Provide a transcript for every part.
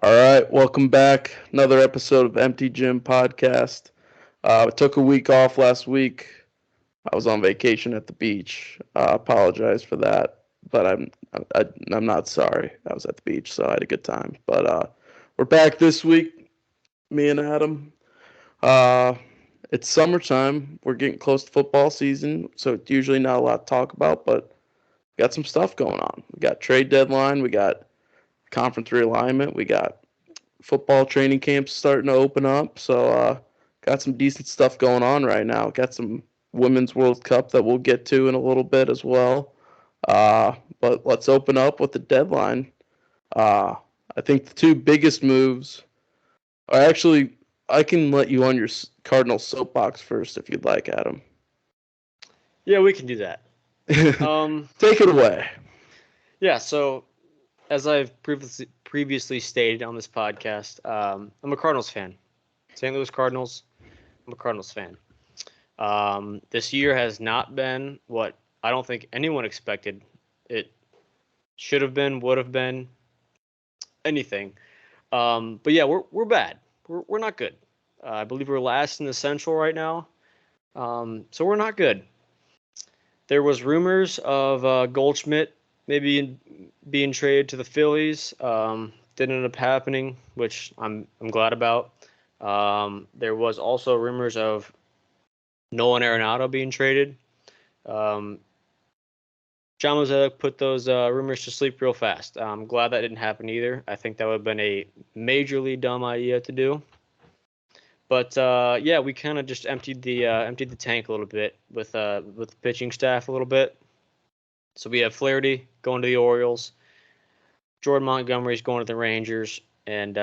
All right, welcome back. Another episode of Empty Gym Podcast. I took a week off last week. I was on vacation at the beach. Apologize for that, but I'm not sorry. I was at the beach, so I had a good time. But we're back this week, me and Adam. Uh, it's summertime. We're getting close to football season, so it's usually not a lot to talk about, but we got some stuff going on. We got trade deadline. We got conference realignment. We got football training camps starting to open up. So got some decent stuff going on right now. Got some Women's World Cup that we'll get to in a little bit as well. But let's open up with the deadline. Uh, I think the two biggest moves are actually, I can let you on your Cardinals soapbox first if you'd like, Adam. Yeah, we can do that. Take it away. Yeah, so as I've previously stated on this podcast, I'm a Cardinals fan. St. Louis Cardinals. I'm a Cardinals fan. This year has not been what I don't think anyone expected. It should have been, would have been, anything. But yeah, we're bad. We're not good. I believe we're last in the Central right now. So we're not good. There was rumors of Goldschmidt maybe being traded to the Phillies. Didn't end up happening, which I'm glad about. There was also rumors of Nolan Arenado being traded. John Mozeliak put those rumors to sleep real fast. I'm glad that didn't happen either. I think that would have been a majorly dumb idea to do. But yeah, we kind of just emptied the tank a little bit with the pitching staff a little bit. So we have Flaherty going to the Orioles, Jordan Montgomery's going to the Rangers, and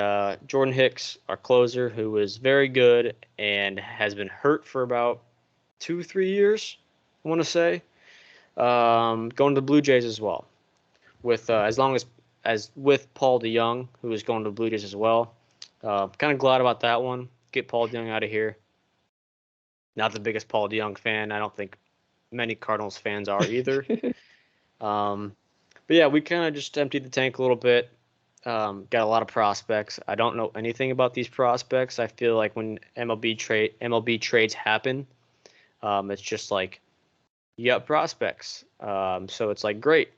Jordan Hicks, our closer, who is very good and has been hurt for about 2-3 years, I want to say, going to the Blue Jays as well. With as long as with Paul DeYoung, who is going to the Blue Jays as well. Kind of glad about that one. Get Paul DeYoung out of here. Not the biggest Paul DeYoung fan. I don't think many Cardinals fans are either. But yeah, we kind of just emptied the tank a little bit. Got a lot of prospects. I don't know anything about these prospects. I feel like when MLB trades happen, it's just like, you got prospects. So it's like, great.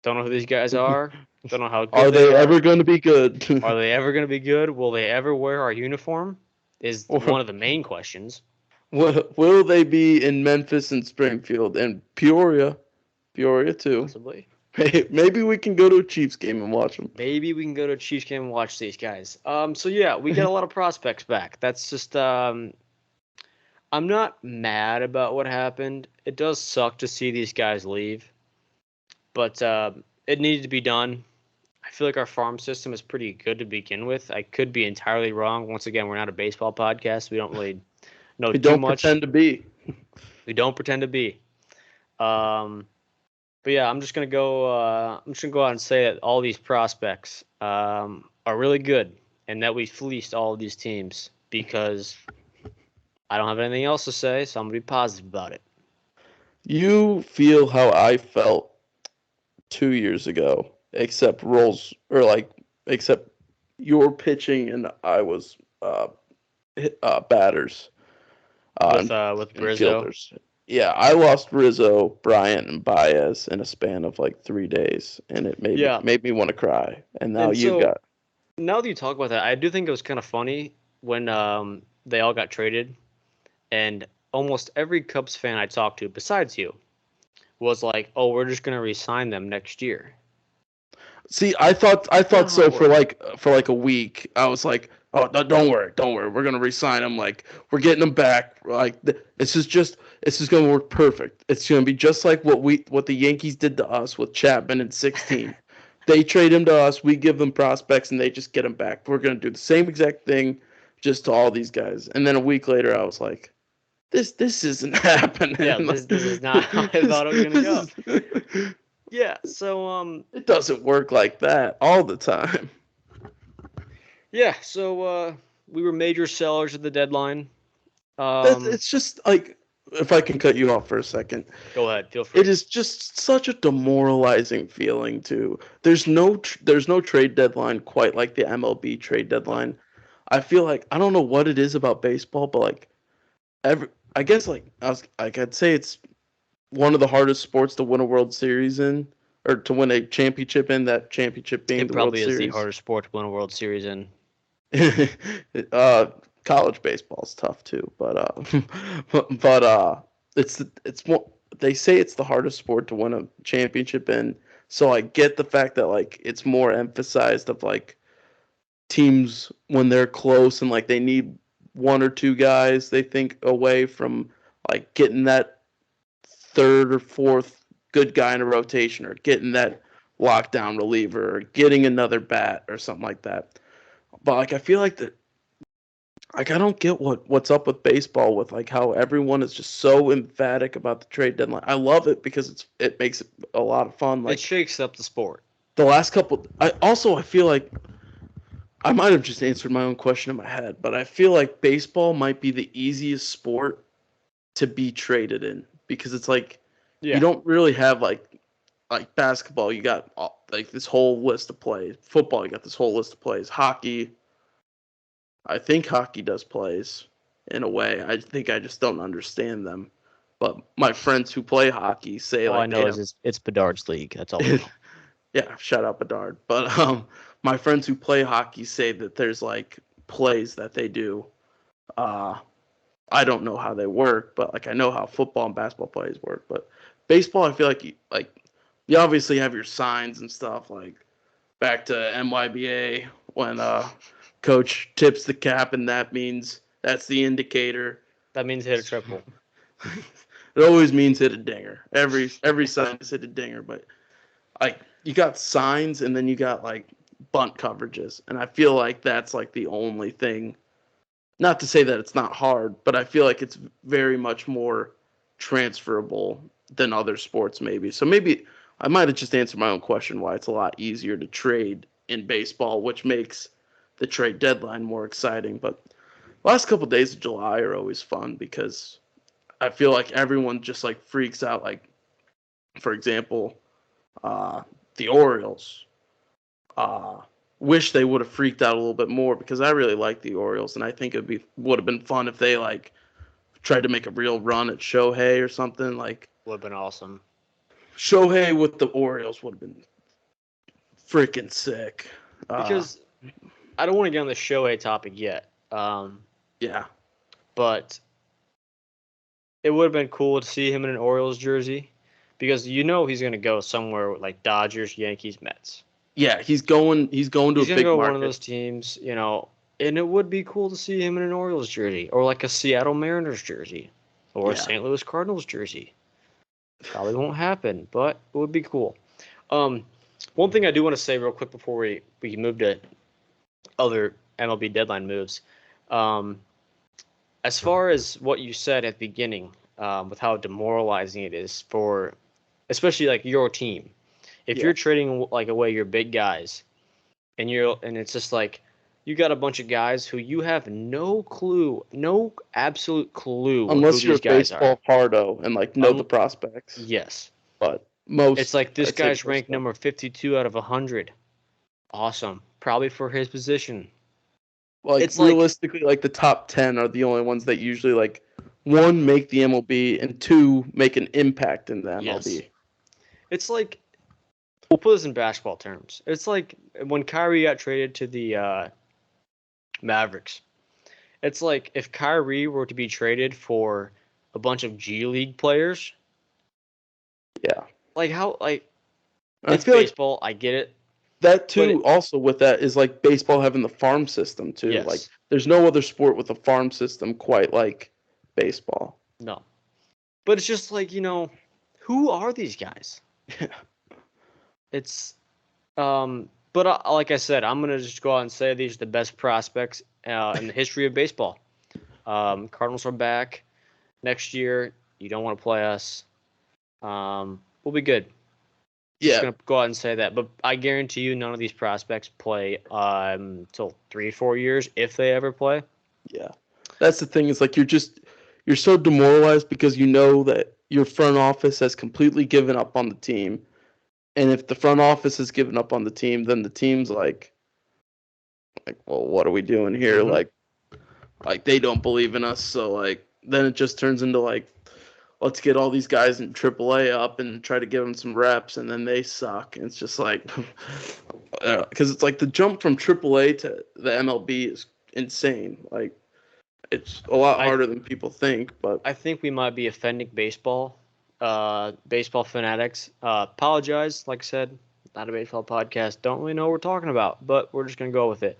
Don't know who these guys are. Don't know how good Are they ever going to be good? Are they ever going to be good? Will they ever wear our uniform? Is one of the main questions. Will they be in Memphis and Springfield and Peoria? Peoria too. Possibly. Maybe we can go to a Chiefs game and watch them. Maybe we can go to a Chiefs game and watch these guys. So yeah, we got a lot of prospects back. That's just I'm not mad about what happened. It does suck to see these guys leave, but it needed to be done. I feel like our farm system is pretty good to begin with. I could be entirely wrong. Once again, we're not a baseball podcast. We don't really know too much. Pretend to be. We don't pretend to be. But yeah, I'm just gonna go. I'm just gonna go out and say that all these prospects are really good, and that we fleeced all of these teams because I don't have anything else to say, so I'm gonna be positive about it. You feel how I felt 2 years ago, except your pitching and I was batters With Rizzo. fielders. Yeah, I lost Rizzo, Bryant, and Baez in a span of like 3 days, and it made me want to cry. And now Now that you talk about that, I do think it was kind of funny when they all got traded, and almost every Cubs fan I talked to, besides you, was like, "Oh, we're just gonna re-sign them next year." See, I thought so for like a week. I was like, "Oh, no, don't worry, we're gonna re-sign him. Like, we're getting him back. Like, this is gonna work perfect. It's gonna be just like what the Yankees did to us with Chapman in 16. They trade him to us, we give them prospects, and they just get him back. We're gonna do the same exact thing, just to all these guys." And then a week later, I was like, "This isn't happening. Yeah, this is not how I thought it was gonna go." Yeah, so it doesn't work like that all the time. Yeah, so we were major sellers at the deadline. It's just like if I can cut you off for a second, Go ahead. Feel free. it is just such a demoralizing feeling too. There's no trade deadline quite like the MLB trade No. deadline. I feel like I don't know what it is about baseball, but like every I guess I'd say it's one of the hardest sports to win a World Series in, or to win a championship in. That championship being It the World probably is the Series. hardest sport to win a World Series in. uh, college baseball's tough too, but it's more. They say it's the hardest sport to win a championship in, so I get the fact that like it's more emphasized of like teams when they're close and like they need one or two guys they think away from like getting that third or fourth good guy in a rotation or getting that lockdown reliever or getting another bat or something like that. But like I feel like that like I don't get what's up with baseball with like how everyone is just so emphatic about the trade deadline. I love it because it makes it a lot of fun. It Like shakes up the sport. the last couple I feel like I might have just answered my own question in my head, but I feel like baseball might be the easiest sport to be traded in because it's like you Yeah. don't really have like basketball, you got like this whole list of plays. Football, you got this whole list of plays. Hockey, I think hockey does plays in a way. I think I just don't understand them. But my friends who play hockey say All I like know they is have it's Bedard's league. That's all I know. yeah, shout out Bedard. But my friends who play hockey say that there's like plays that they do. Uh I don't know how they work, but like I know how football and basketball plays work. But baseball, I feel like you obviously have your signs and stuff. Like back to MYBA when coach tips the cap, and that's the indicator. That means hit a triple. It always means hit a dinger. Every sign is hit a dinger, but like you got signs and then you got like bunt coverages, and I feel like that's like the only thing. Not to say that it's not hard, but I feel like it's very much more transferable than other sports, maybe. So maybe I might have just answered my own question why it's a lot easier to trade in baseball, which makes the trade deadline more exciting. But last couple of days of July are always fun because I feel like everyone just like freaks out. Like, for example, uh, the Orioles. Uh, Wish they would have freaked out a little bit more because I really like the Orioles and I think would have been fun if they like tried to make a real run at Shohei or something. Like Would have been awesome. Shohei with the Orioles would have been freaking sick. Because I don't want to get on the Shohei topic yet. Yeah, But it would have been cool to see him in an Orioles jersey because you know he's going to go somewhere like Dodgers, Yankees, Mets. yeah, he's going to He's a going to big go market. one of those teams, and it would be cool to see him in an Orioles jersey or like a Seattle Mariners jersey or a Yeah. St. Louis Cardinals jersey. Probably won't happen, but it would be cool. One thing I do want to say real quick before we move to other MLB deadline moves. As far as what you said at the beginning, with how demoralizing it is for, especially like your team, if Yeah. you're trading like away your big guys, and it's just like you got a bunch of guys who you have no clue, no absolute clue who Unless you're a these guys are. baseball hardo and like know the prospects, Yes, but it's most like this I'd say guy's most ranked don't. number 52 out of 100. Awesome, probably for his position. Like It's like realistically, like the top 10 are the only ones that usually like one make the MLB and two make an impact in the yes, MLB. it's like we'll put this in basketball terms. It's like when Kyrie got traded to the Mavericks. It's like if Kyrie were to be traded for a bunch of G League players, Yeah. like how like And I it's feel like baseball, I get it, that but too also with that is like baseball having the farm system too. Like yes, there's no other sport with a farm system quite like baseball. no, but it's just like who are these guys? It's but like I said, I'm gonna just go out and say these are the best prospects in the history of baseball. Cardinals are back next year. You don't want to play us. We'll be good. Just Yeah. gonna go out and say that, but I guarantee you, none of these prospects play till 3 or 4 years if they ever play. Yeah. That's the thing is like you're so demoralized because you know that your front office has completely given up on the team. And if the front office has given up on the team, then the team's like, well, what are we doing here? Mhm. Like they don't believe in us. So like, then it just turns into like, let's get all these guys in AAA up and try to give them some reps, and then they suck. And it's just like, because it's like the jump from AAA to the MLB is insane. Like it's a lot I harder than people think. But I think we might be offending baseball fanatics. Apologize, like I said, not a baseball podcast. Don't really know what we're talking about, but we're just gonna go with it.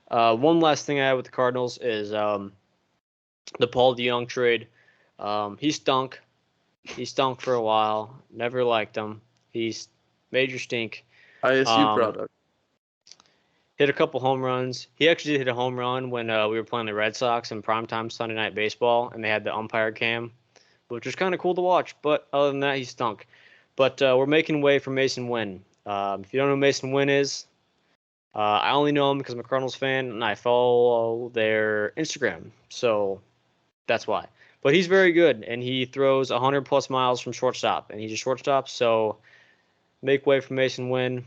One last thing I have with the Cardinals is the Paul DeYoung trade. He stunk. He stunk for a while. Never liked him. He's major stink. ISU Um, product. hit a couple home runs. He actually hit a home run when we were playing the Red Sox in primetime Sunday Night Baseball, and they had the umpire cam, which was kind of cool to watch. But other than that, he stunk. But we're making way for Mason Wynn. If you don't know who Mason Wynn is, I only know him because I'm a Cardinals fan and I follow their Instagram. So that's why. But he's very good, and he throws 100 plus miles from shortstop, and he's a shortstop. So make way for Mason Wynn.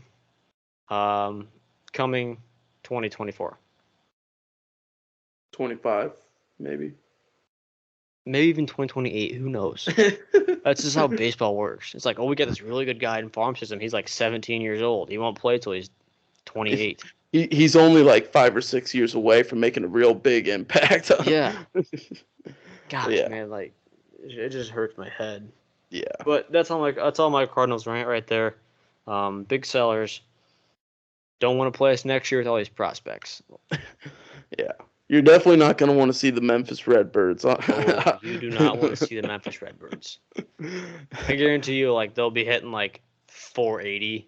Coming 2024. 25, maybe. Maybe even 2028. Who knows? That's just how baseball works. It's like, oh, we got this really good guy in farm system. He's like 17 years old. He won't play till he's 28. He's only like 5 or 6 years away from making a real big impact. Yeah. Gosh, Yeah. man, like it just hurts my head. Yeah. But that's all my Cardinals rant right there. Big sellers. Don't want to play us next year with all these prospects. Yeah. You're definitely not going to want to see the Memphis Redbirds. Oh, you do not want to see the Memphis Redbirds. I guarantee you, like they'll be hitting like 480.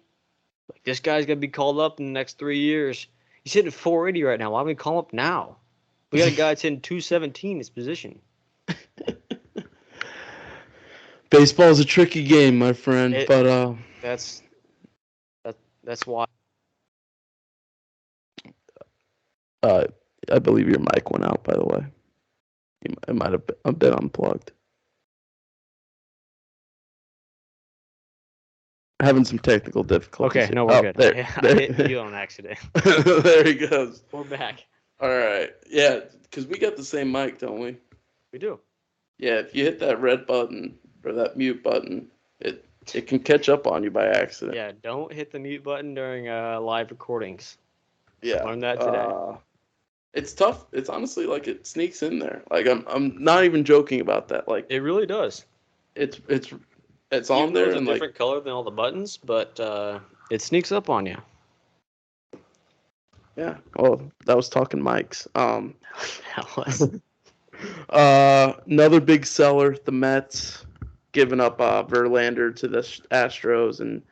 Like this guy's gonna be called up in the next 3 years. He's hitting 480 right now. Why don't we call him up now? We got a guy that's hitting 217 in his position. Baseball's a tricky game, my friend. But that's why. I believe your mic went out, by the way. It might have been unplugged. Having some technical difficulties. Okay, no, we're good. There. I hit you on accident. There he goes. We're back. All right. Yeah, because we got the same mic, don't we? We do. Yeah, if you hit that red button or that mute button, it can catch up on you by accident. Yeah, don't hit the mute button during live recordings. Yeah. Learned that today. It's tough. It's honestly like it sneaks in there. Like I'm not even joking about that. Like It really does. it's on Even though there it's a and like different color than all the buttons, but it sneaks up on you. yeah. Well, that was talking mics. That was. Another big seller, the Mets, giving up Verlander to the Astros and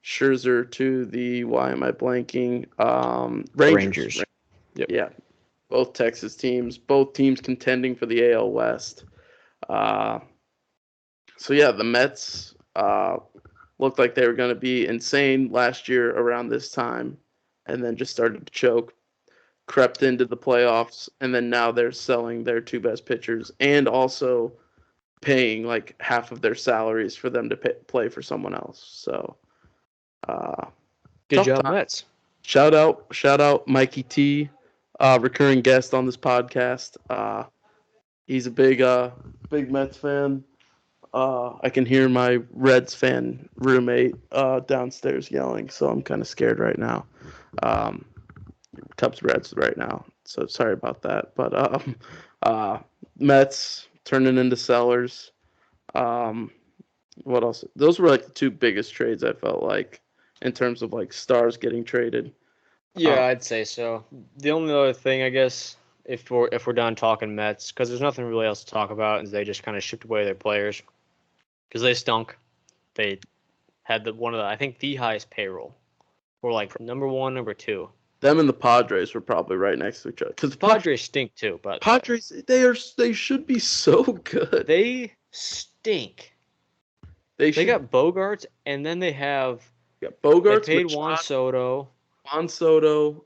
Scherzer to the why am I blanking? Rangers. Yep. Yeah, both Texas teams, both teams contending for the AL West. So yeah, the Mets looked like they were going to be insane last year around this time, and then just started to choke, crept into the playoffs, and then now they're selling their two best pitchers and also paying like half of their salaries for them to play for someone else. So, Good job, time. Mets. Shout out, Mikey T, recurring guest on this podcast. He's a big Mets fan. I can hear my Reds fan roommate downstairs yelling, so I'm kind of scared right now. Cubs Reds right now, so sorry about that. But Mets turning into sellers. What else? Those were like the two biggest trades I felt like in terms of like stars getting traded. Yeah, I'd say so. The only other thing, I guess, if we're done talking Mets, because there's nothing really else to talk about, is they just kind of shipped away their players because they stunk. They had I think the highest payroll, or like number one, number two. Them and the Padres were probably right next to each other because The Padres stink too, but Padres they should be so good. They stink. They got Bogarts, and then they have Bogarts. They paid Juan Soto. Juan Soto.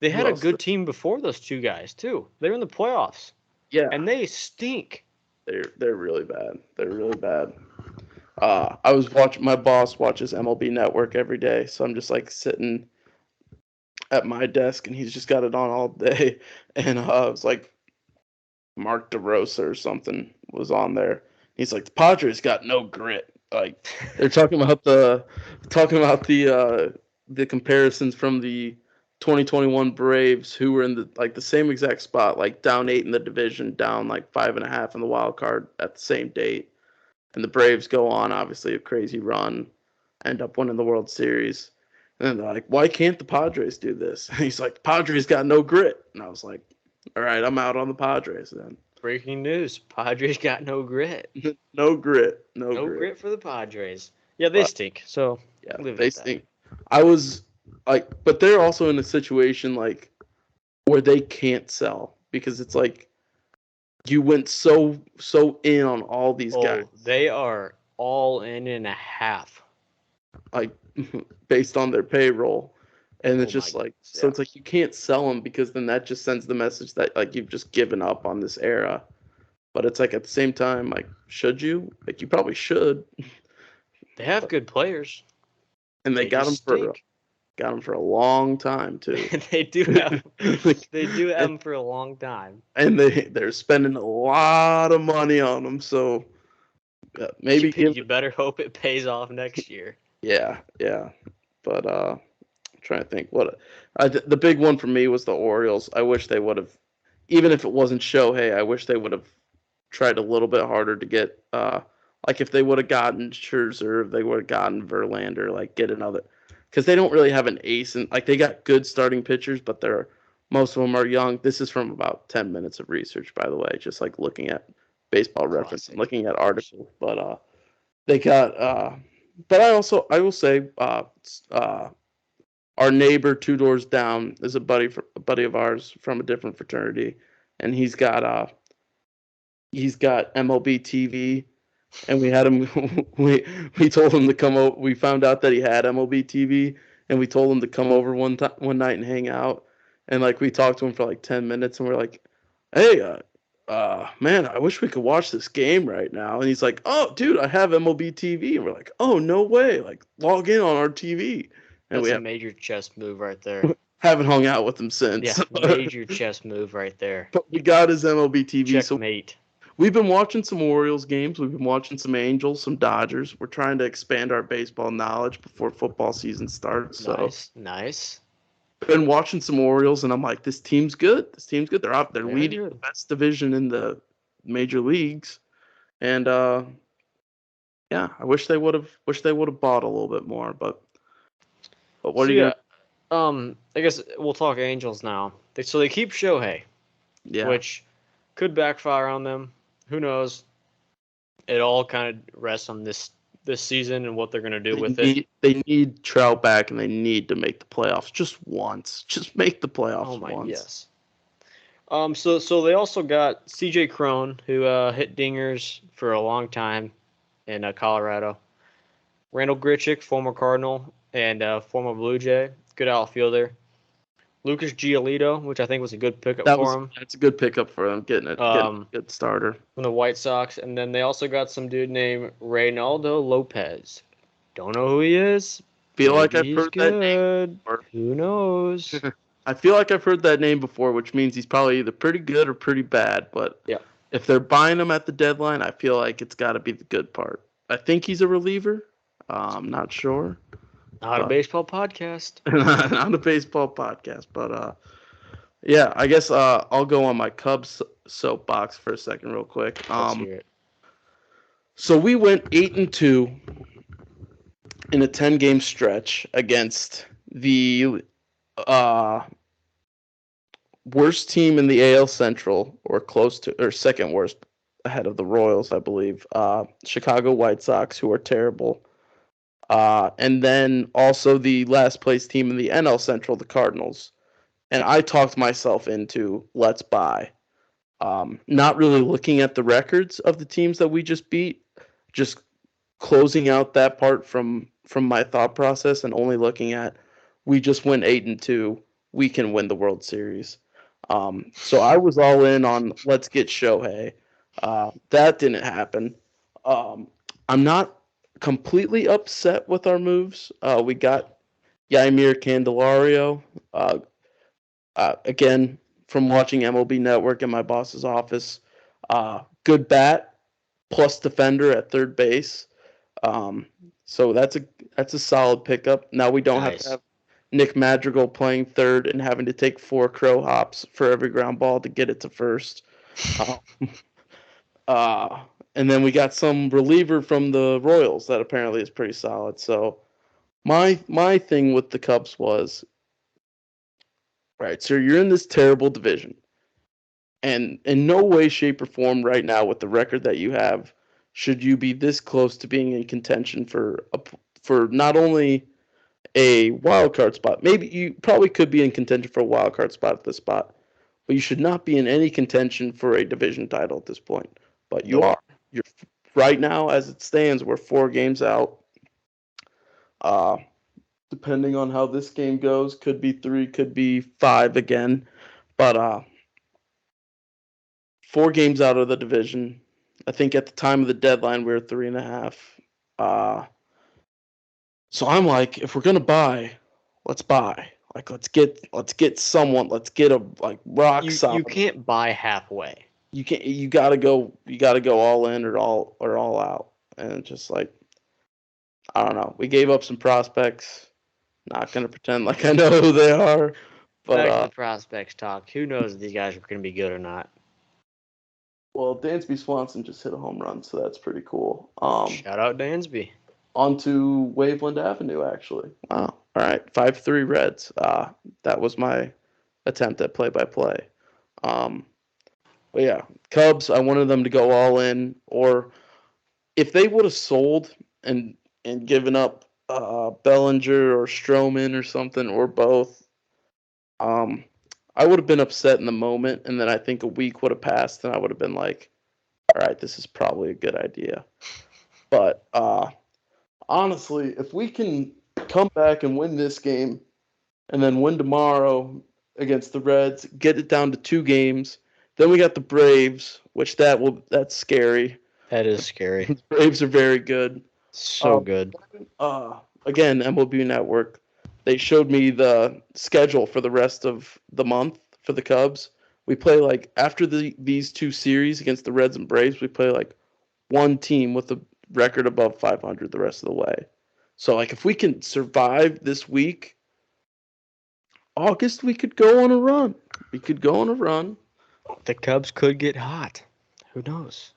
They had a good team before those two guys too. They were in the playoffs. Yeah, and they stink. they're really bad. They're really bad. I was watching. My boss watches MLB Network every day, so I'm just like sitting at my desk, and he's just got it on all day. And it was like Mark DeRosa or something was on there. He's like, the Padres got no grit. Like they're talking about the comparisons from the 2021 Braves, who were in the same exact spot, like down 8 in the division, down like 5.5 in the wild card at the same date, and the Braves go on obviously a crazy run, end up winning the World Series, and then they're like, why can't the Padres do this? And he's like, Padres got no grit, and I was like, all right, I'm out on the Padres then. Breaking news: Padres got no grit. No grit, No grit for the Padres. Yeah, they But stink. So yeah, leave it they at that. stink. I was like, but they're also in a situation like where they can't sell because it's like you went so in on all these guys, Oh, they are all in and a half. like based on their payroll, and Oh it's my just like goodness, so yeah. it's like you can't sell them because then that just sends the message that like you've just given up on this era. But it's like at the same time, like should you? Like you probably should. They have But, good players. and they They just stink. got them for a long time too. They do have Like, they do have and, them for a long time. and they're spending a lot of money on them, so maybe give You better hope it pays off next year. yeah. But I'm trying to think what the big one for me was the Orioles. I wish they would have, even if it wasn't Shohei, I wish they would have tried a little bit harder to get like if they would have gotten Scherzer, if they would have gotten Verlander, like get another, because they don't really have an ace, and like they got good starting pitchers, but they're most of them are young. This is from about 10 minutes of research, by the way, just like looking at baseball reference and Classic, looking at of course. articles. But they got but I will say our neighbor two doors down is a buddy of ours from a different fraternity, and he's got MLB TV, and we had him. We told him to come over. We found out that he had MLB TV, and we told him to come over one night and hang out. And like we talked to him for like 10 minutes, and we're like, "Hey, man, I wish we could watch this game right now." And he's like, "Oh, dude, I have MLB TV." And we're like, "Oh, no way! Like log in on our TV." And That's we a major chess move right there. haven't hung out with him Yeah, since. major chess move right there. But we got his MLB TV, so Checkmate. we've been watching some Orioles games. We've been watching some Angels, some Dodgers. We're trying to expand our baseball knowledge before football season starts. So Nice, nice. been watching some Orioles, and I'm like, this team's good. This team's good. They're up. They're Very leading the good. best division in the major leagues, and yeah, I wish they would have bought a little bit more. But what So are you yeah, gonna? I guess we'll talk Angels now. So they keep Shohei, Yeah, which could backfire on them. Who knows? It all kind of rests on this season and what they're gonna do with it. they need Trout back, and they need to make the playoffs just once. Just make the Oh playoffs my once. yes. So they also got C.J. Cron, who hit dingers for a long time in Colorado. Randall Grichuk, former Cardinal and former Blue Jay, good outfielder. Lucas Giolito, which I think was a good pickup for him That's a good pickup for them, getting a good starter. from the White Sox. And then they also got some dude named Reynaldo Lopez. Don't know who he is. Feel like Maybe I've he's heard that name good. before. Who knows? I feel like I've heard that name before, which means he's probably either pretty good or pretty bad. But Yeah. if they're buying him at the deadline, I feel like it's got to be the good part. I think he's a reliever. I'm not sure. Not a But baseball podcast. not a baseball podcast. But yeah, I guess I'll go on my Cubs soapbox for a second, real quick. Let's hear it. So we went 8-2 in a 10-game stretch against the uh, worst team in the AL Central, or close to, or second worst, ahead of the Royals, I believe. Chicago White Sox, who are terrible. And then also the last place team in the NL Central, the Cardinals. And I talked myself into let's buy. Not really looking at the records of the teams that we just beat, just closing out that part from my thought process and only looking at we just went 8-2, we can win the World Series. So I was all in on let's get Shohei. That didn't happen. Um, I'm not completely upset with our moves. We got Yaimir Candelario. Uh, again, from watching MLB Network in my boss's office, good bat plus defender at third base. Um, so that's a solid pickup. Now we don't have to Nice. have Nick Madrigal playing third and having to take 4 crow hops for every ground ball to get it to first. Uh, uh, and then we got some reliever from the Royals that apparently is pretty solid. So my thing with the Cubs was, right, so you're in this terrible division. And in no way, shape, or form right now with the record that you have, should you be this close to being in contention for not only a wild card spot. Maybe you probably could be in contention for a wild card spot at this spot, but you should not be in any contention for a division title at this point. But you Nope. are. You're right now, as it stands, we're 4 games out. Uh, Depending on how this game goes, could be 3, could be 5 again. But 4 games out of the division. I think at the time of the deadline we were 3.5. So I'm like, if we're gonna buy, let's buy. Like let's get someone. Let's get a like rock You solid. can't buy halfway. You can't. You gotta go all in or all out. And just like I don't know. We gave up some prospects. Not gonna pretend like I know who they are, but Back to the prospects talk. Who knows if these guys are going to be good or not? well, Dansby Swanson just hit a home run, so that's pretty cool. Shout out Dansby. Onto Waveland Avenue, actually. Wow. All right, 5-3 Reds. That was my attempt at play-by-play. But yeah, Cubs. I wanted them to go all in, or if they would have sold and given up Bellinger or Stroman or something or both, um, I would have been upset in the moment, and then I think a week would have passed, and I would have been like, all right, this is probably a good idea. But honestly, if we can come back and win this game and then win tomorrow against the Reds, get it down to 2 games, then we got the Braves, which that's scary. That is scary. The Braves are very good. So good. Again, MLB Network, they showed me the schedule for the rest of the month for the Cubs. We play like after these 2 series against the Reds and Braves, we play like one team with a record above 500 the rest of the way. So like if we can survive this week, August we could go on a run. We could go on a run. The Cubs could get hot. Who knows?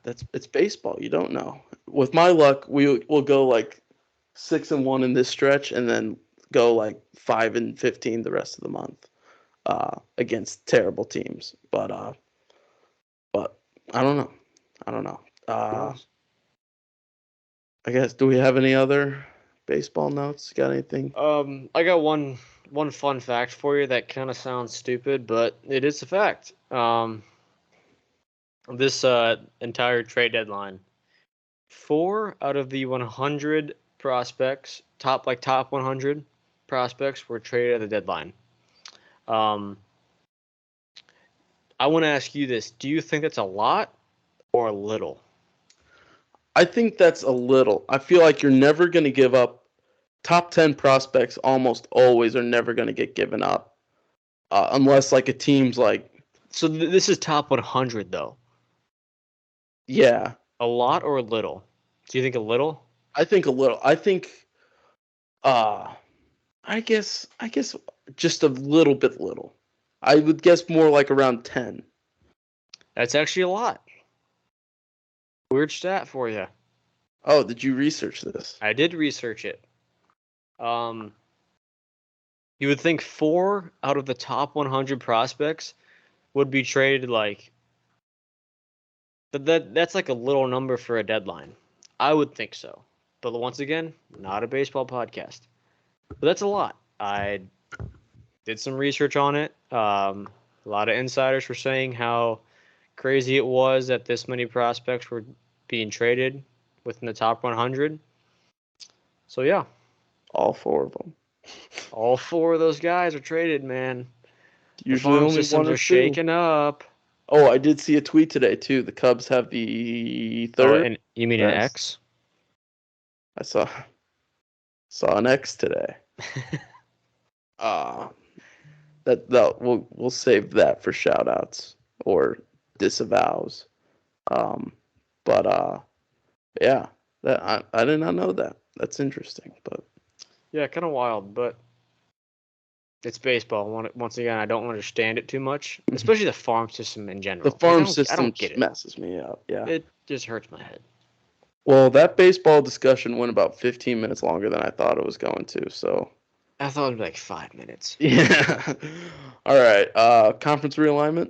It's baseball. You don't know. With my luck, we'll go like 6-1 in this stretch, and then go like 5-15 the rest of the month against terrible teams. But I don't know. I don't know. I guess. Do we have any other baseball notes? Got anything? I got one fun fact for you that kind of sounds stupid, but it is a fact. This entire trade deadline, 4 out of the 100 prospects, top 100 prospects, were traded at the deadline. I want to ask you this: do you think that's a lot or a little? I think that's a little. I feel like you're never going to give up. Top 10 prospects almost always are never going to get given up unless like a team's like. So this is top 100 though. Yeah. A lot or a little? Do you think a little? I think a little. I think I guess just a little bit little. I would guess more like around 10. That's actually a lot. Weird stat for you. Oh, did you research this? I did research it. You would think 4 out of the top 100 prospects would be traded like that's like a little number for a deadline. I would think so. But once again, not a baseball podcast. But that's a lot. I did some research on it. A lot of insiders were saying how crazy it was that this many prospects were being traded within the top 100. So yeah, All 4 of them. all 4 of those guys are traded, man. Usually farm only systems one or are two. shaking up. Oh, I did see a tweet today too. The Cubs have the Oh, third and you mean an best. X? I saw an X today. Uh that we'll save that for shout outs or disavows. Um but yeah, that I did not know that. That's interesting, but Yeah, kind of wild, but it's baseball. Once again, I don't understand it too much, especially the farm system in the general. Like, farm I system don't get it. messes me up. Yeah. It just hurts my head. Well, that baseball discussion went about 15 minutes longer than I thought it was going to. So, I thought it'd be like 5 minutes. yeah. All right. Conference realignment.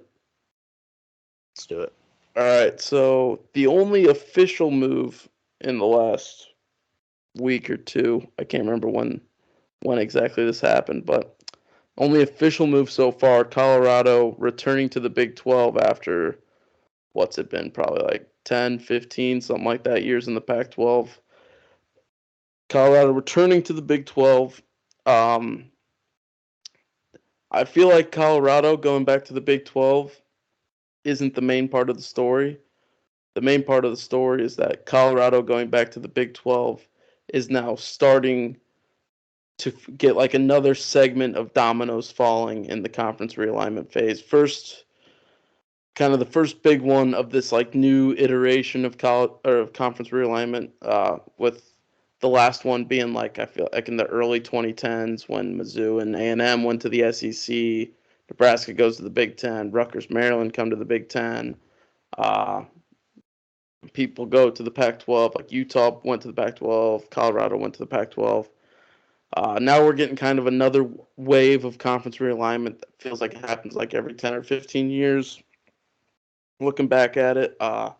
Let's do it. All right. So, the only official move in the last week or two, I can't remember when exactly this happened, but only official move so far, Colorado returning to the Big 12 after what's it been? Probably like 10, 15, something like that years in the Pac 12. Colorado returning to the Big 12. Um, I feel like Colorado going back to the Big 12 isn't the main part of the story. The main part of the story is that Colorado going back to the Big 12 is now starting to get like another segment of dominoes falling in the conference realignment phase. First, kind of the first big one of this like new iteration of conference realignment, with the last one being like I feel like in the early 2010s when Mizzou and A&M went to the SEC, Nebraska goes to the Big Ten, Rutgers, Maryland come to the Big Ten. Uh, People go to the Pac-12, like Utah went to the Pac-12, Colorado went to the Pac-12. Now we're getting kind of another wave of conference realignment that feels like it happens like every 10 or 15 years. Looking back at it, yeah,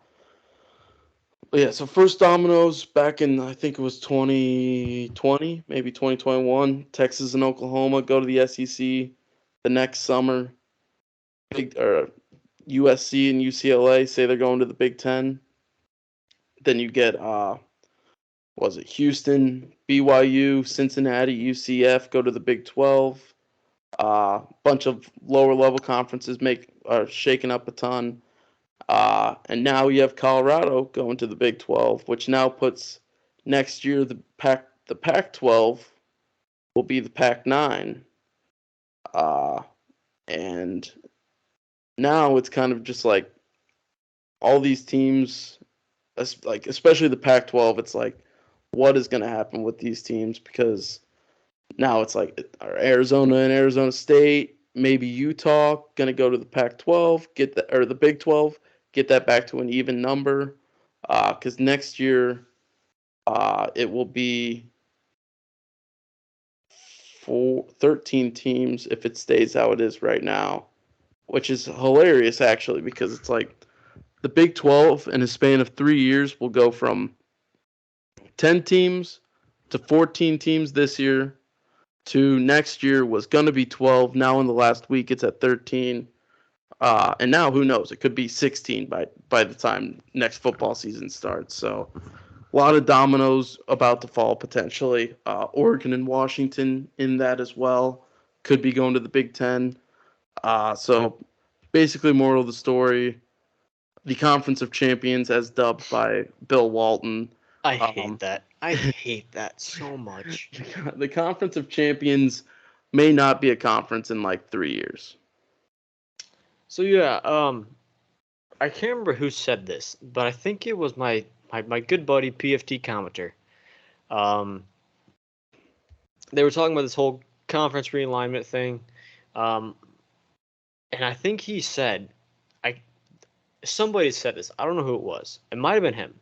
so first dominoes back in I think it was 2020, maybe 2021. Texas and Oklahoma go to the SEC the next summer. Big or USC and UCLA say they're going to the Big Ten. Then you get was it Houston, BYU, Cincinnati, UCF go to the Big 12. Bunch of lower level conferences make are shaking up a ton. And now you have Colorado going to the Big 12, which now puts next year the Pac 12 will be the Pac 9. And now it's kind of just like all these teams, like especially the Pac 12, it's like what is going to happen with these teams because now it's like are Arizona and Arizona State, maybe Utah going to go to the Pac 12, get the or the Big 12, get that back to an even number. Because next year it will be 13 teams if it stays how it is right now, which is hilarious actually because it's like the Big 12 in a span of 3 years will go from 10 teams to 14 teams this year to next year was going to be 12. Now in the last week it's at 13. And now who knows? It could be 16 by the time next football season starts. So a lot of dominoes about to fall potentially. Oregon and Washington in that as well could be going to the Big Ten. So basically, moral of the story: the Conference of Champions, as dubbed by Bill Walton. I hate Um, that. I hate that so much. the Conference of Champions may not be a conference in like 3 years. So yeah, I can't remember who said this, but I think it was my good buddy PFT commenter. Um, they were talking about this whole conference realignment thing, um, and I think he said, I somebody said this. I don't know who it was. It might have been him.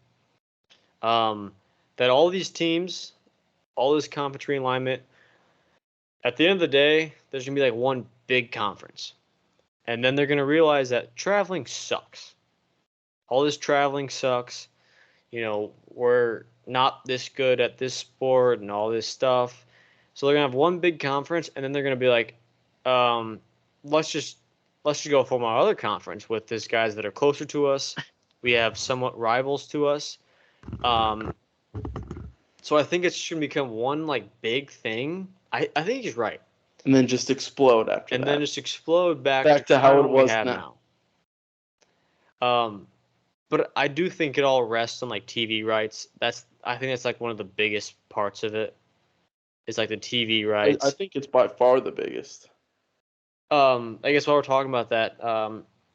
That all these teams, all this conference realignment, at the end of the day, there's gonna be like one big conference, and then they're gonna realize that traveling sucks. All this traveling sucks. We're not this good at this sport and all this stuff. So they're gonna have one big conference, and then they're gonna be like, um, let's just go from our other conference with these guys that are closer to us. We have somewhat rivals to us. Um, so I think it's gonna become one like big thing. I think he's right. and then just explode after and that. then just explode back Back to kind how of it what we was have now. But I do think it all rests on like TV rights. I think that's like one of the biggest parts of it. It's like the TV I rights. think it's by far the biggest. I guess while we're talking about that,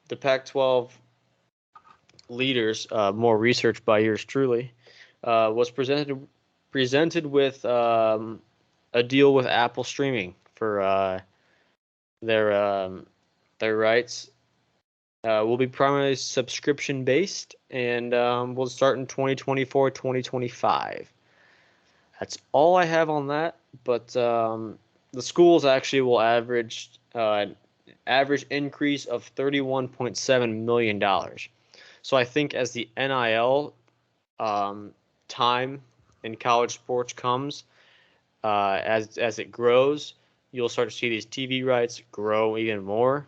the Pac-12 leaders, more research by yours truly, was presented with a deal with Apple streaming for their rights. Will be primarily subscription based, and will start in 2024, 2025. That's all I have on that. But the schools actually will average increase of $31.7 million. So I think as the NIL time in college sports comes, as it grows, you'll start to see these TV rights grow even more.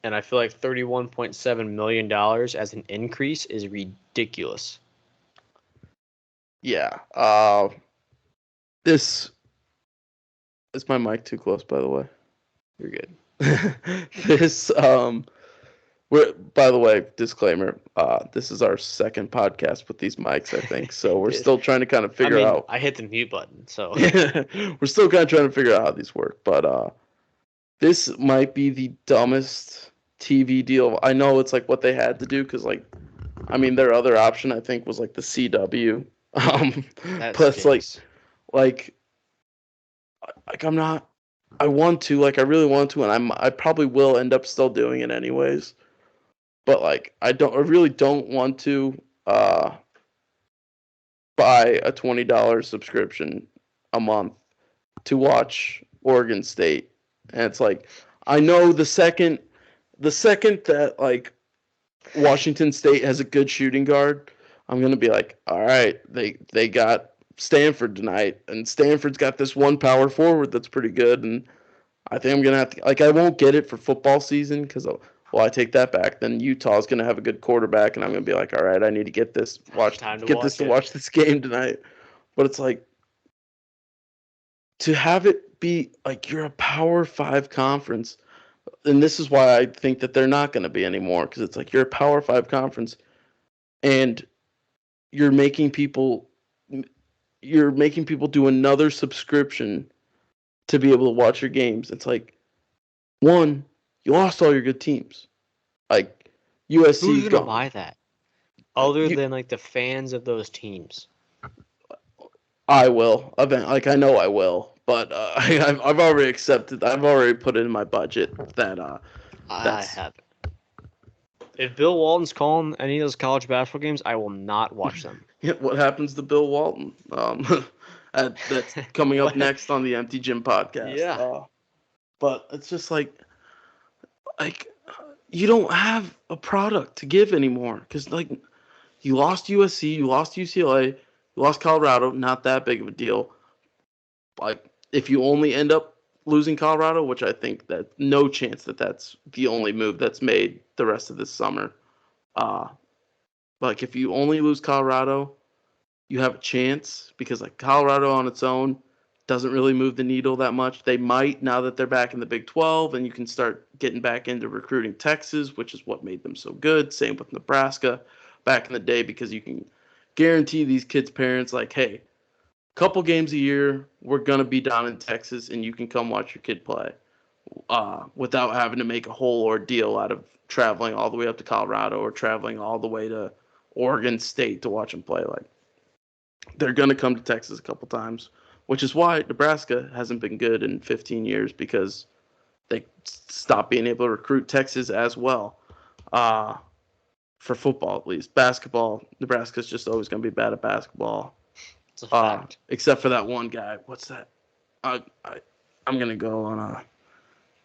And I feel like $31.7 million as an increase is ridiculous. Yeah. This is my mic too close, by the way. You're good. This by the way, disclaimer, this is our second podcast with these mics, I think. So we're still trying to kind of figure out. I hit the mute button, so we're still kind of trying to figure out how these work, but this might be the dumbest TV deal. I know it's like what they had to do because, like, I mean, their other option I think was like the CW. that But it's stinks. like I'm not. I want to, like, I really want to, and I probably will end up still doing it anyways. But like, I really don't want to buy a $20 subscription a month to watch Oregon State. And it's like, I know the second that like Washington State has a good shooting guard, I'm gonna be like, all right, they got Stanford tonight, and Stanford's got this one power forward that's pretty good, and I think I'm gonna have to, like, I won't get it for football season because, well, I take that back. Then Utah's gonna have a good quarterback, and I'm gonna be like, all right, I need to get this watch this game tonight. But it's like, to have it be like you're a Power 5 conference, and this is why I think that they're not gonna be anymore, because it's like you're a Power 5 conference, and you're making people do another subscription to be able to watch your games. It's like, one, you lost all your good teams. Like, USC's Who's gonna gone. buy that? Other than like the fans of those teams. I will. Like, I know I will, but I've already accepted. I've already put it in my budget that I haven't. If Bill Walton's calling any of those college basketball games, I will not watch them. Yeah, what happens to Bill Walton? That's coming up next on the Empty Gym podcast. Yeah. But it's just like you don't have a product to give anymore, because like, you lost USC, you lost UCLA, you lost Colorado. Not that big of a deal. Like, if you only end up losing Colorado, which I think that no chance that that's the only move that's made the rest of this summer. Like, if you only lose Colorado, you have a chance, because like Colorado on its own doesn't really move the needle that much. They might, now that they're back in the Big 12 and you can start getting back into recruiting Texas, which is what made them so good. Same with Nebraska back in the day, because you can guarantee these kids' parents, like, hey, couple games a year, we're going to be down in Texas and you can come watch your kid play, without having to make a whole ordeal out of traveling all the way up to Colorado or traveling all the way to Oregon State to watch them play. Like, they're going to come to Texas a couple times, which is why Nebraska hasn't been good in 15 years, because they stopped being able to recruit Texas as well. For football, at least. Basketball, Nebraska's just always going to be bad at basketball. It's a fact. Except for that one guy. What's that? I'm going to go on a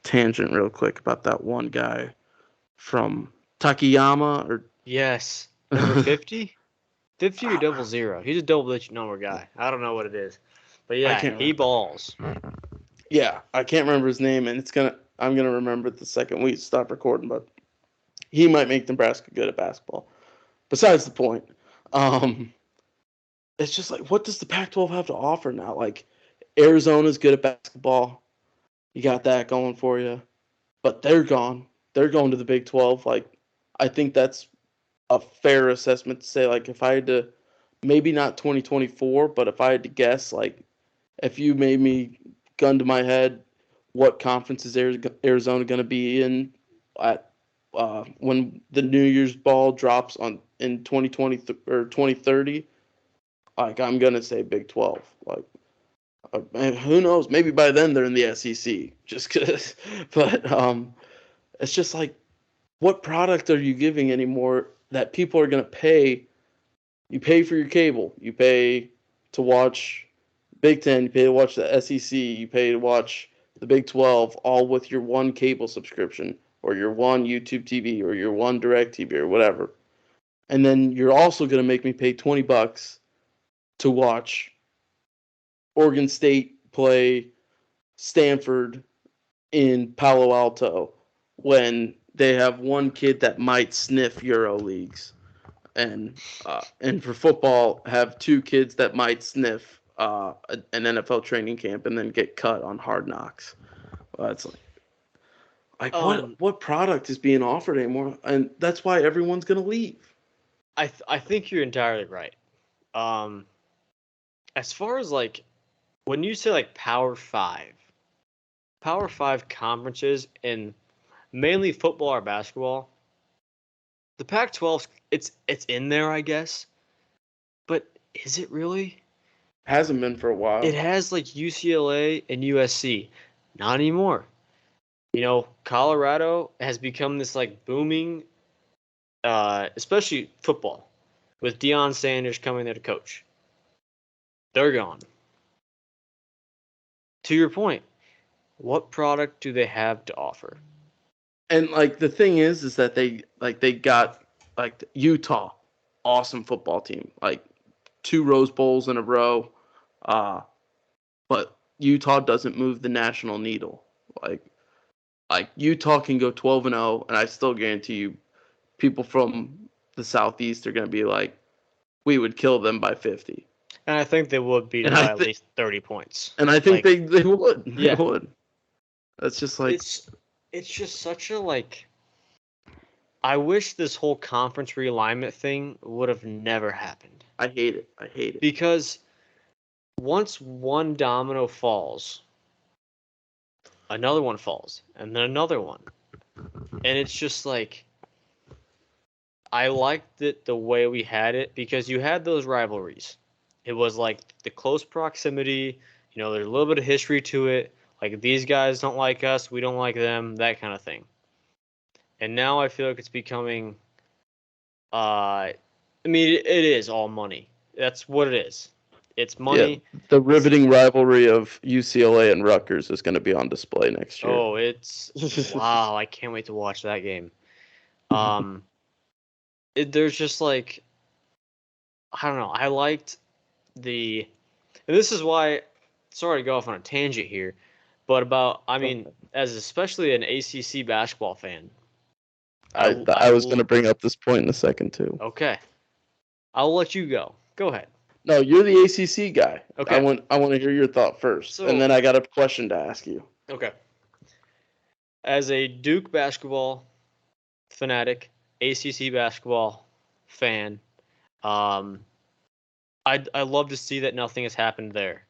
tangent real quick about that one guy from Takayama. Yes. Number 50? 50 or 00? He's a double-digit number guy. I don't know what it is. But yeah, he balls. Yeah, I can't remember his name, and I'm gonna remember it the second we stop recording, but he might make Nebraska good at basketball. Besides the point. It's just like, what does the Pac-12 have to offer now? Like, Arizona's good at basketball. You got that going for you. But they're gone. They're going to the Big 12. Like, I think that's a fair assessment to say, like, if I had to, maybe not 2024, but if I had to guess, like, if you made me gun to my head, what conference is Arizona going to be in at when the New Year's ball drops on in 2020 or 2030? Like, I'm gonna say Big 12. Like, and who knows? Maybe by then they're in the SEC. Just cause, but it's just like, what product are you giving anymore that people are gonna pay? You pay for your cable. You pay to watch Big Ten. You pay to watch the SEC. You pay to watch the Big 12, all with your one cable subscription or your one YouTube TV or your one Direct TV or whatever. And then you're also gonna make me pay $20 to watch Oregon State play Stanford in Palo Alto when they have one kid that might sniff Euro leagues, and for football have two kids that might sniff an NFL training camp and then get cut on Hard Knocks. Well, it's like what product is being offered anymore, and that's why everyone's gonna leave. I think you're entirely right. As far as like when you say like Power Five conferences in mainly football or basketball, the Pac-12 it's in there, I guess. But is it really? Hasn't been for a while. It has like UCLA and USC. Not anymore. You know, Colorado has become this like booming, especially football, with Deion Sanders coming there to coach. They're gone. To your point, what product do they have to offer? And like the thing is that they got like Utah, awesome football team, like 2 Rose Bowls in a row, uh, but Utah doesn't move the national needle. Like like Utah can go 12-0, and I still guarantee you, people from the Southeast are gonna be like, we would kill them by 50. And I think they would beat them by at least 30 points. And I think like, they would. Yeah. They would. That's just like it's just such a like. I wish this whole conference realignment thing would have never happened. I hate it. I hate it. Because once one domino falls, another one falls, and then another one. And it's just like I liked it the way we had it because you had those rivalries. It was like the close proximity, you know, there's a little bit of history to it. Like these guys don't like us, we don't like them, that kind of thing. And now I feel like it's becoming I mean it is all money. That's what it is. It's money. Yeah, the riveting rivalry of UCLA and Rutgers is going to be on display next year. Oh, it's wow! I can't wait to watch that game. There's just like I don't know. I liked and this is why. Sorry to go off on a tangent here, but I mean, as especially an ACC basketball fan, I was going to bring up this point in a second too. Okay, I'll let you go. Go ahead. No, you're the ACC guy. Okay. I want to hear your thought first, and then I got a question to ask you. Okay. As a Duke basketball fanatic, ACC basketball fan, I'd love to see that nothing has happened there.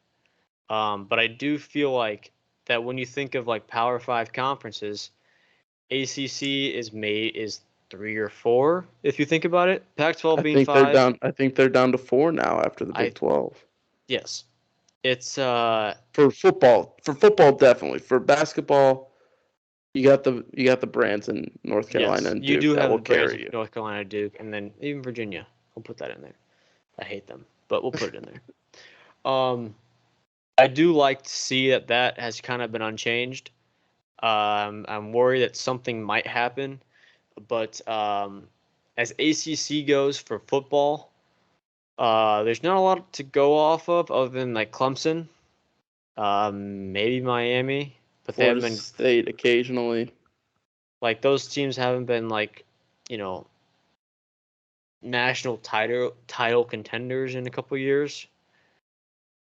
But I do feel like that when you think of like Power 5 conferences, ACC is 3 or 4 if you think about it. Pac-12 being 5. I think they're down to 4 now after the Big 12. Yes. It's for football definitely. For basketball, you got the brands in North Carolina and Duke. You do have the brands in North Carolina, Duke, and then even Virginia. We'll put that in there. I hate them, but we'll put it in there. I do like to see that has kind of been unchanged. I'm worried that something might happen, but as ACC goes for football, there's not a lot to go off of other than like Clemson, maybe Miami, but they haven't been State occasionally. Like those teams haven't been like, you know, national title contenders in a couple years.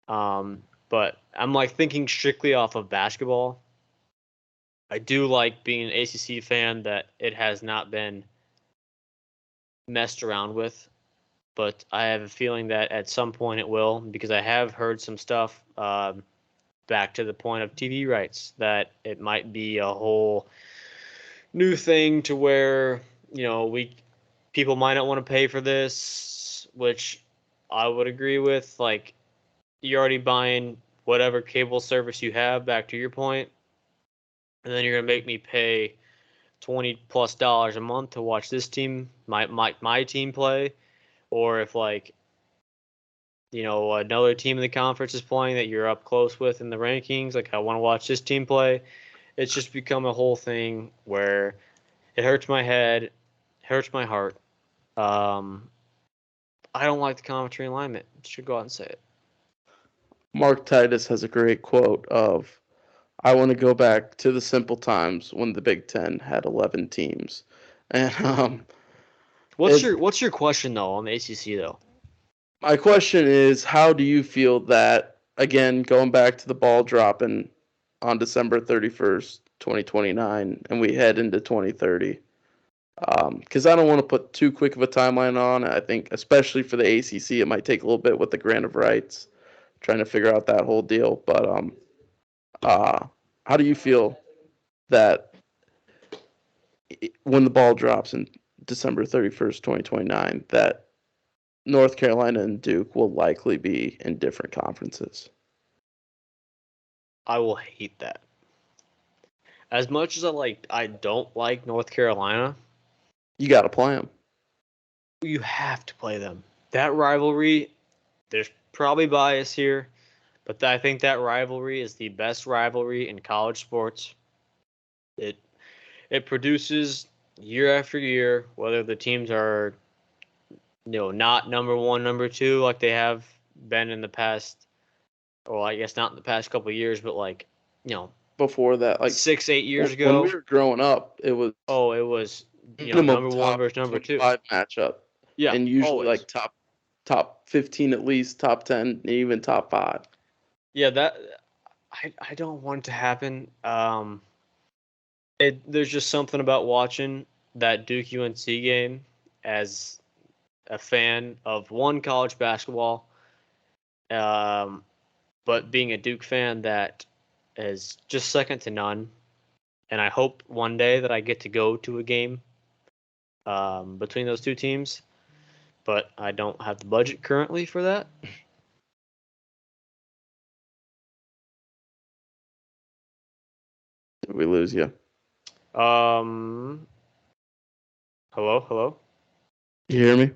But I'm like thinking strictly off of basketball. I do like being an ACC fan that it has not been messed around with, but I have a feeling that at some point it will, because I have heard some stuff back to the point of TV rights, that it might be a whole new thing to where, people might not want to pay for this, which I would agree with. Like, you're already buying whatever cable service you have, back to your point, and then you're gonna make me pay $20+ a month to watch this team, my team play, or if like another team in the conference is playing that you're up close with in the rankings, like I want to watch this team play. It's just become a whole thing where it hurts my head, hurts my heart. I don't like the conference realignment. Should go out and say it. Mark Titus has a great quote of, "I want to go back to the simple times when the Big Ten had 11 teams." And What's your question though on the ACC though? my question is, how do you feel that, again, going back to the ball dropping on December 31st, 2029, and we head into 2030? Because I don't want to put too quick of a timeline on. I think, especially for the ACC, it might take a little bit with the grant of rights, trying to figure out that whole deal. But how do you feel that when the ball drops in December 31st, 2029, that North Carolina and Duke will likely be in different conferences? I will hate that. As much as I don't like North Carolina, You got to play them. you have to play them. That rivalry, there's probably bias here, but I think that rivalry is the best rivalry in college sports. It produces year after year, whether the teams are not number one, number two like they have been in the past, or I guess not in the past couple of years, but Before that, like 6-8 years when ago. we were growing up, it was It was minimum number one top versus number two. 25 matchup, Yeah, and usually always. like top 15 at least, top 10, even top 5. Yeah, that I don't want it to happen. There's just something about watching that Duke UNC game as a fan of one college basketball, but being a Duke fan that is just second to none. And I hope one day that I get to go to a game between those two teams, but I don't have the budget currently for that. Did we lose you? Hello, hello. You hear me?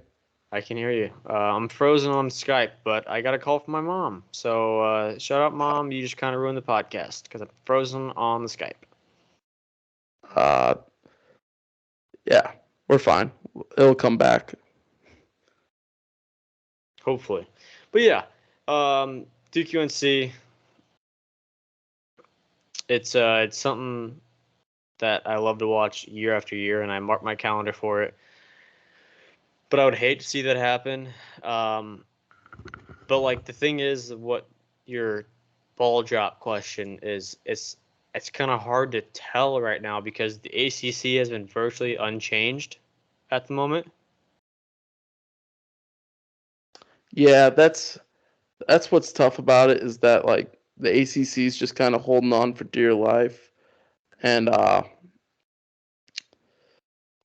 I can hear you. I'm frozen on Skype, but I got a call from my mom. So shut up, mom. You just kind of ruined the podcast because I'm frozen on the Skype. Uh, yeah, we're fine. It'll come back. Hopefully, but yeah, Duke UNC. It's something that I love to watch year after year, and I mark my calendar for it. But I would hate to see that happen. But the thing is, what your ball drop question is, it's kind of hard to tell right now because the ACC has been virtually unchanged at the moment. Yeah, that's what's tough about it, is that like the ACC is just kind of holding on for dear life, and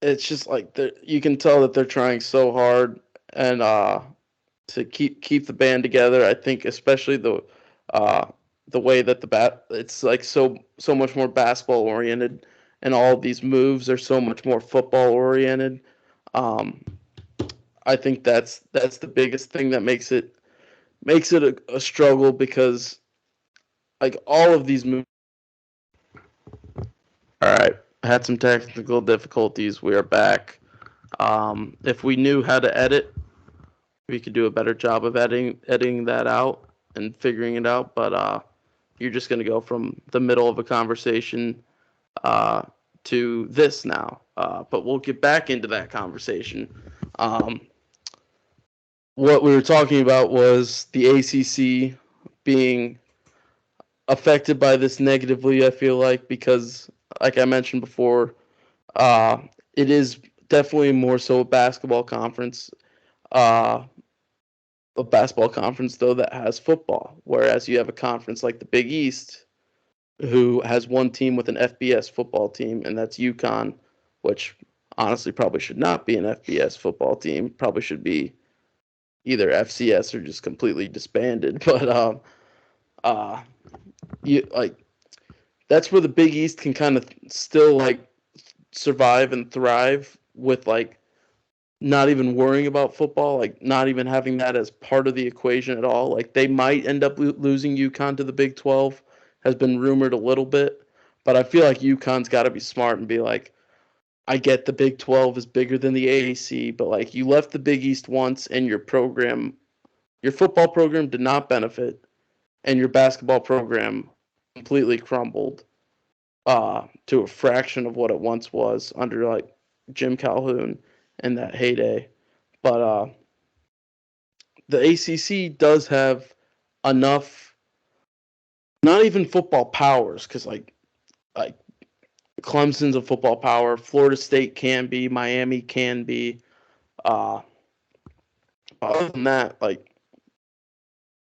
it's just like you can tell that they're trying so hard, and to keep the band together. I think especially the way that it's like so much more basketball oriented, and all of these moves are so much more football oriented. Um, I think that's the biggest thing that makes it a struggle, because like all of these moves. All right, had some technical difficulties. We are back. If we knew how to edit, we could do a better job of editing that out and figuring it out. But you're just gonna go from the middle of a conversation uh, to this now. But we'll get back into that conversation. Um, what we were talking about was the ACC being affected by this negatively, I feel like, because like I mentioned before, it is definitely more so a basketball conference. Uh, a basketball conference though that has football, whereas you have a conference like the Big East, who has one team with an FBS football team, and that's UConn, which honestly probably should not be an FBS football team. Probably should be either FCS or just completely disbanded. But uh, you like that's where the Big East can kind of still like survive and thrive with like not even worrying about football, like not even having that as part of the equation at all. Like they might end up losing UConn to the Big 12, has been rumored a little bit, but I feel like UConn's got to be smart and be like, I get the Big 12 is bigger than the AAC, but like you left the Big East once and your football program did not benefit, and your basketball program completely crumbled to a fraction of what it once was under like Jim Calhoun in that heyday. But the ACC does have enough, not even football powers, because like Clemson's a football power, Florida State can be, Miami can be. Uh, other than that, like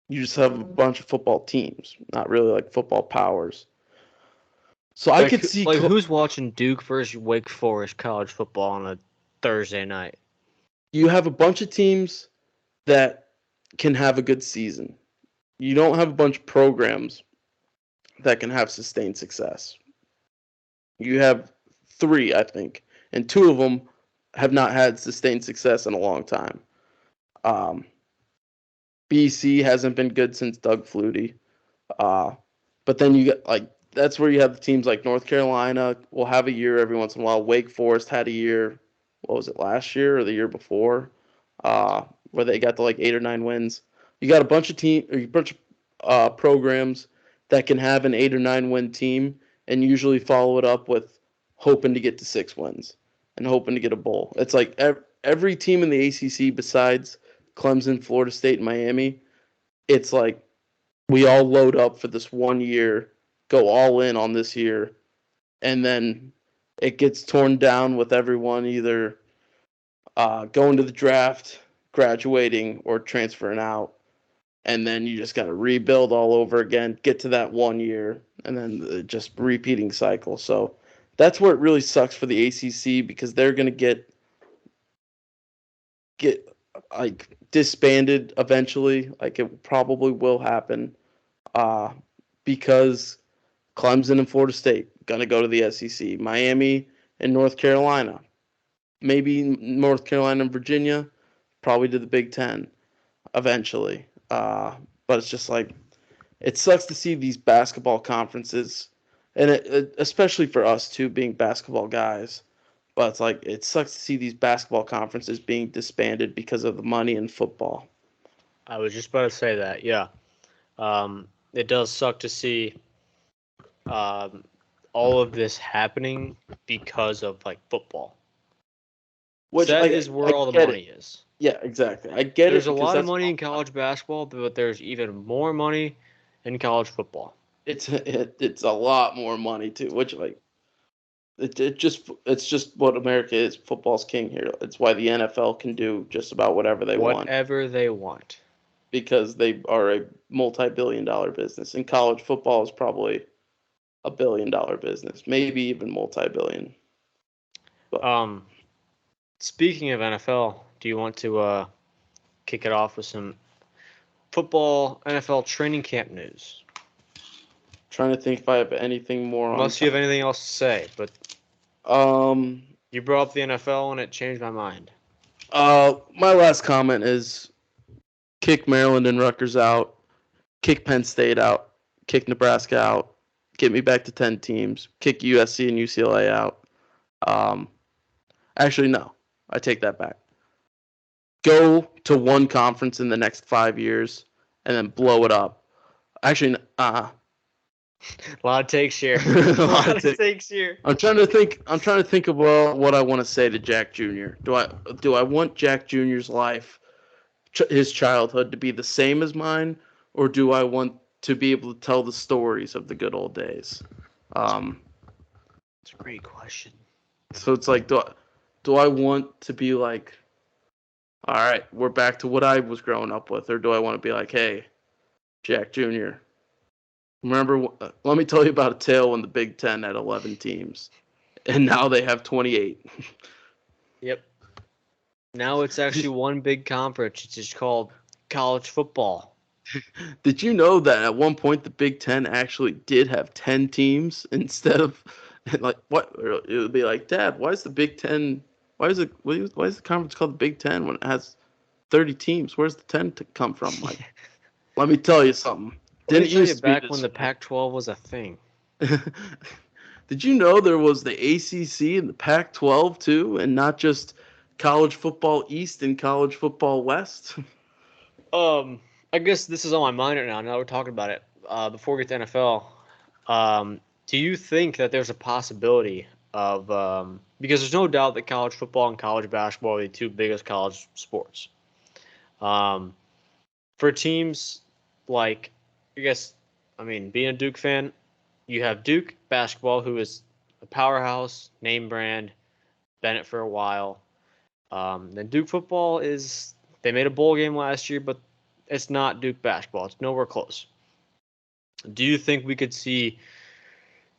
you just have a bunch of football teams, not really like football powers. So I could see who's watching Duke versus Wake Forest college football on a Thursday night? You have a bunch of teams that can have a good season. You don't have a bunch of programs that can have sustained success. You have three, I think, and two of them have not had sustained success in a long time. Um, BC hasn't been good since Doug Flutie. But then you get like that's where you have the teams like North Carolina will have a year every once in a while. Wake Forest had a year. What was it, last year or the year before? Where they got to like 8 or 9 wins. You got a bunch of programs that can have an 8 or 9 win team and usually follow it up with hoping to get to 6 wins and hoping to get a bowl. It's like every team in the ACC besides Clemson, Florida State, and Miami, it's like we all load up for this 1 year, go all in on this year, and then it gets torn down with everyone either going to the draft, graduating, or transferring out. And then you just got to rebuild all over again, get to that 1 year, and then just repeating cycle. So that's where it really sucks for the ACC because they're going to get like disbanded eventually. Like it probably will happen because Clemson and Florida State going to go to the SEC. Miami and North Carolina, maybe North Carolina and Virginia, probably to the Big Ten eventually. But it's just like it sucks to see these basketball conferences, and especially for us too, being basketball guys. But it's like it sucks to see these basketball conferences being disbanded because of the money in football. I was just about to say that. Yeah, it does suck to see all of this happening because of like football. Which that is where all the money is. Yeah, exactly. I get There's it. a lot of money in college basketball, but there's even more money in college football. It's a lot more money too, which like it's just what America is. Football's king here. It's why the NFL can do just about whatever they want. Whatever they want. Because they are a multi-billion-dollar business. And college football is probably a billion-dollar business, maybe even multi-billion. But. Speaking of NFL, do you want to kick it off with some football NFL training camp news? Trying to think if I have anything more on. Unless you have anything else to say, but you brought up the NFL and it changed my mind. My last comment is kick Maryland and Rutgers out, kick Penn State out, kick Nebraska out, get me back to 10 teams, kick USC and UCLA out. Actually, no, I take that back. Go to one conference in the next 5 years and then blow it up. Actually, a lot of takes here. a lot of takes here. I'm trying to think of what I want to say to Jack Jr. Do I want Jack Jr.'s life, his childhood, to be the same as mine, or do I want to be able to tell the stories of the good old days? It's a great question. So it's like, do I want to be like, all right, we're back to what I was growing up with, or do I want to be like, hey, Jack Jr., remember? Let me tell you about a tale when the Big Ten had 11 teams, and now they have 28. Yep. Now it's actually one big conference. It's just called college football. Did you know that at one point the Big Ten actually did have 10 teams instead of like what? It would be like, Dad, why is the Big Ten? Why is the conference called the Big Ten when it has 30 teams? Where's the 10 to come from? Like, let me tell you something. Let me Didn't tell you used to be back when this the Pac-12 was a thing. way. Did you know there was the ACC and the Pac-12 too, and not just college football East and college football West? I guess this is on my mind right now. Now we're talking about it. Before we get to NFL, do you think that there's a possibility of because there's no doubt that college football and college basketball are the two biggest college sports. Um, for teams like, I guess, I mean, being a Duke fan, you have Duke basketball, who is a powerhouse, name brand, been it for a while. Then Duke football is they made a bowl game last year, but it's not Duke basketball. It's nowhere close. Do you think we could see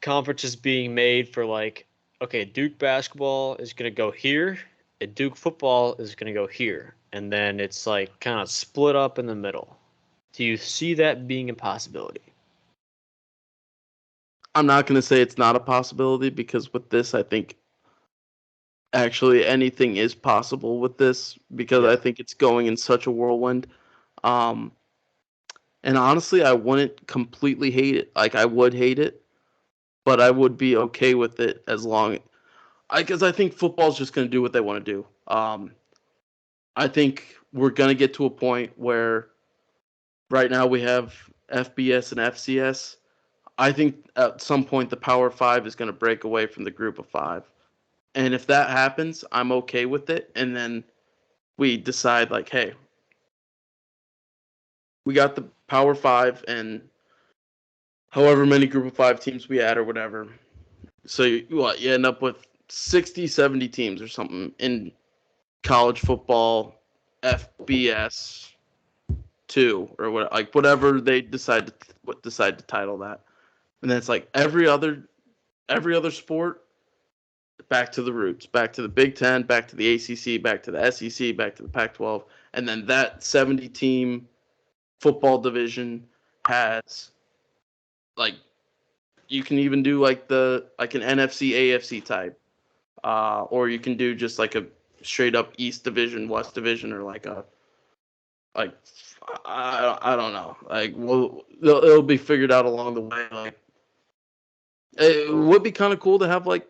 conferences being made for like, okay, Duke basketball is going to go here, and Duke football is going to go here, and then it's like kind of split up in the middle? Do you see that being a possibility? I'm not going to say it's not a possibility because with this, I think actually anything is possible with this because Yeah. I think it's going in such a whirlwind. Um, and honestly, I wouldn't completely hate it. Like I would hate it, but I would be okay with it as long because I think football's just going to do what they want to do. I think we're going to get to a point where right now we have FBS and FCS. I think at some point the Power Five is going to break away from the Group of Five. And if that happens, I'm okay with it. And then we decide, like, hey, we got the Power Five and however many Group of Five teams we add or whatever. So you end up with 60, 70 teams or something in college football, FBS two or what, like whatever they decide to title that. And then it's like every other sport back to the roots, back to the Big Ten, back to the ACC, back to the SEC, back to the Pac-12, and then that 70-team football division has like you can even do like an NFC AFC type, or you can do just like a straight up East Division, West Division, or like I don't know, like well it'll be figured out along the way. Like it would be kind of cool to have like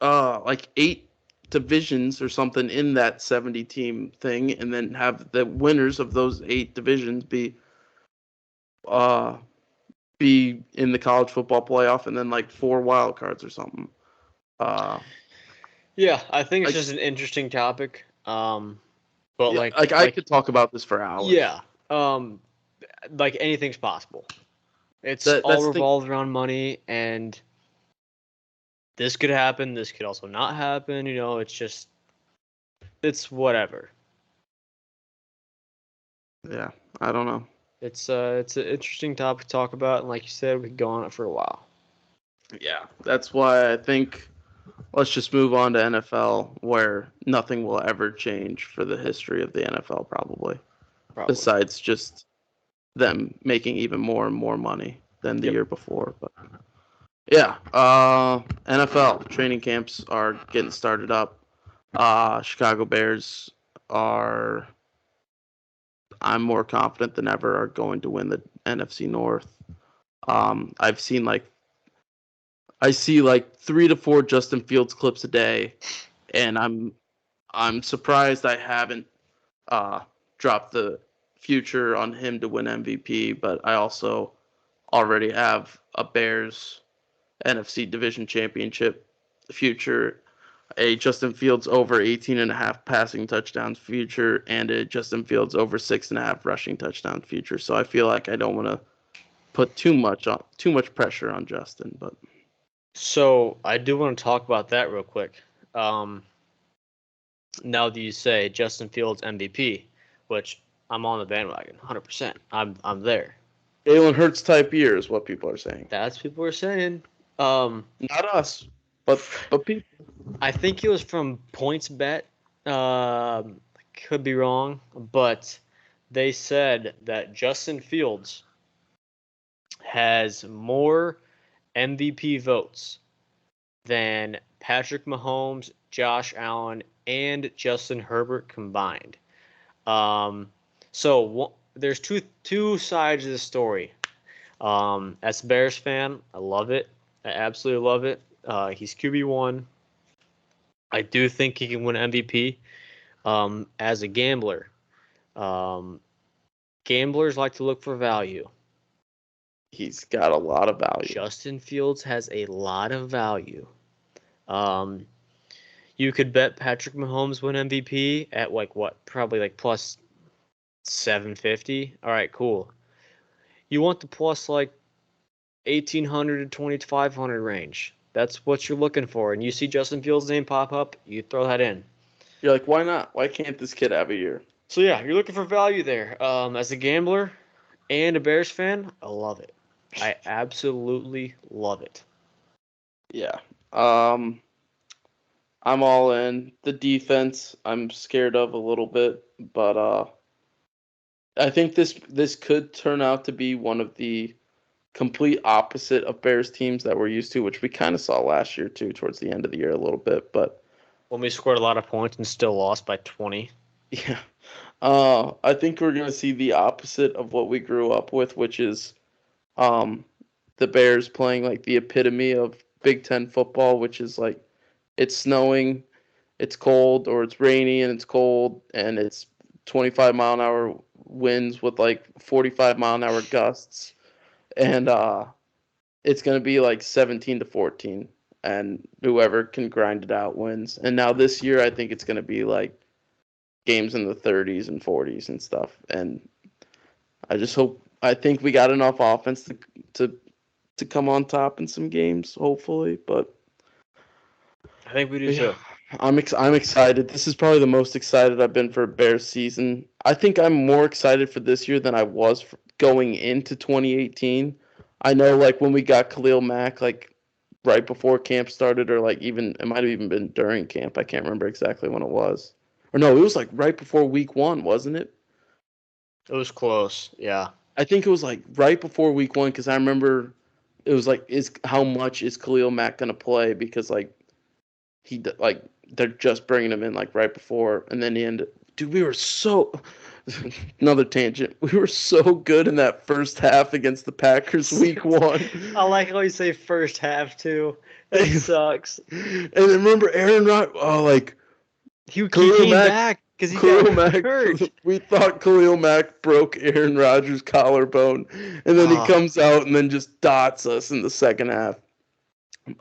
8 divisions or something in that 70 team thing, and then have the winners of those 8 divisions uh be in the college football playoff, and then like 4 wild cards or something. Uh, Yeah, I think it's like just an interesting topic. But yeah, like I could talk about this for hours. yeah, um, like anything's possible. It's all That's the thing. revolved around money, and this could happen. This could also not happen. It's whatever. Yeah, I don't know. It's an interesting topic to talk about, and like you said, we could go on it for a while. Yeah, that's why I think let's just move on to NFL, where nothing will ever change for the history of the NFL, probably. Probably. Besides just them making even more and more money than the Yep. year before. But yeah, NFL training camps are getting started up. Chicago Bears are, I'm more confident than ever, are going to win the NFC North. I've seen I see like 3 to 4 Justin Fields clips a day, and I'm surprised I haven't dropped the future on him to win MVP. But I also already have a Bears NFC Division Championship future, a Justin Fields over 18.5 passing touchdowns future, and a Justin Fields over 6.5 rushing touchdowns future. So I feel like I don't want to put too much pressure on Justin, but So I do want to talk about that real quick. Um, Now that you say Justin Fields MVP, which I'm on the bandwagon, 100%. I'm there. Jalen Hurts type year is what people are saying. That's what people are saying. Um, Not us, but people. I think it was from PointsBet. Could be wrong, but they said that Justin Fields has more MVP votes than Patrick Mahomes, Josh Allen, and Justin Herbert combined. Um, there's two sides of the story. As a Bears fan, I love it. I absolutely love it. He's QB1. I do think he can win MVP. As a gambler, um, gamblers like to look for value. He's got a lot of value. Justin Fields has a lot of value. Um, you could bet Patrick Mahomes win MVP at like what? Probably like plus 750. All right, cool. You want the plus like 1,800 to 2,500 range. That's what you're looking for. And you see Justin Fields' name pop up, you throw that in. You're like, why not? Why can't this kid have a year? So yeah, you're looking for value there. As a gambler and a Bears fan, I love it. I absolutely love it. Yeah. I'm all in. The defense, I'm scared of a little bit, but I think this could turn out to be one of the complete opposite of Bears teams that we're used to, which we kind of saw last year too, towards the end of the year a little bit. But When we scored a lot of points and still lost by 20. yeah, I think we're gonna see the opposite of what we grew up with, which is um, the Bears playing like the epitome of Big Ten football, which is like it's snowing, it's cold, or it's rainy and it's cold, and it's 25-mile-an-hour winds with like 45-mile-an-hour gusts, and it's going to be like 17-14, and whoever can grind it out wins. And now this year, I think it's going to be like games in the 30s and 40s and stuff. And I think we got enough offense to to come on top in some games, hopefully. But I think we do yeah, too. I'm excited. This is probably the most excited I've been for a Bears season. I think I'm more excited for this year than I was for going into 2018. I know, like when we got Khalil Mack, like right before camp started, or like even it might have even been during camp. I can't remember exactly when it was. Or no, it was like right before week one, wasn't it? It was close. Yeah. I think it was like right before week one because I remember it was like, is how much is Khalil Mack gonna play? Because like like they're just bringing him in like right before, and then he ended. Dude, we were so another tangent. We were so good in that first half against the Packers week one. I like how you say first half too. That sucks. And then remember Aaron Rod. Oh, like He Khalil came Mack. back because he Khalil got Mack. hurt. We thought Khalil Mack broke Aaron Rodgers' collarbone, and then he Oh, comes out and then just dots us in the second half.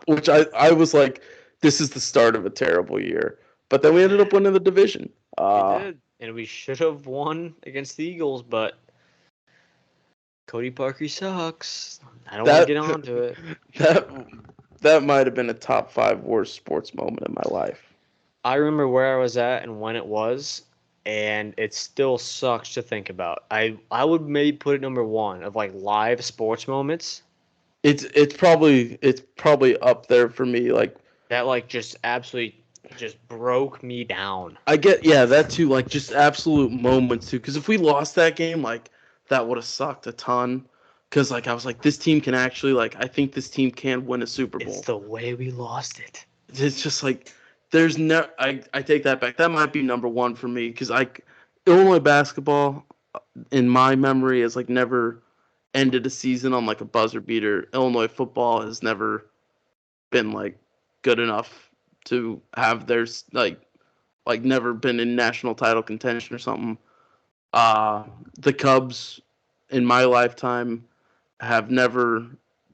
Which I was like, this is the start of a terrible year. But then we ended up winning the division. we did, and we should have won against the Eagles, but Cody Parker sucks. I don't want to That get onto it. that that might have been a top 5 worst sports moment in my life. I remember where I was at and when it was, and it still sucks to think about. I would maybe put it number one of like live sports moments It's probably up there for me. Like that like just absolutely just broke me down. I get, yeah, that too. Like just absolute moments too. Because if we lost that game, like that would have sucked a ton. Because like I was like, this team can actually, like, I think this team can win a Super Bowl. It's the way we lost it. It's just like there's no. I take that back. That might be number one for me because Illinois basketball in my memory has like never ended a season on like a buzzer beater. Illinois football has never been like good enough to have their like never been in national title contention or something. The Cubs in my lifetime have never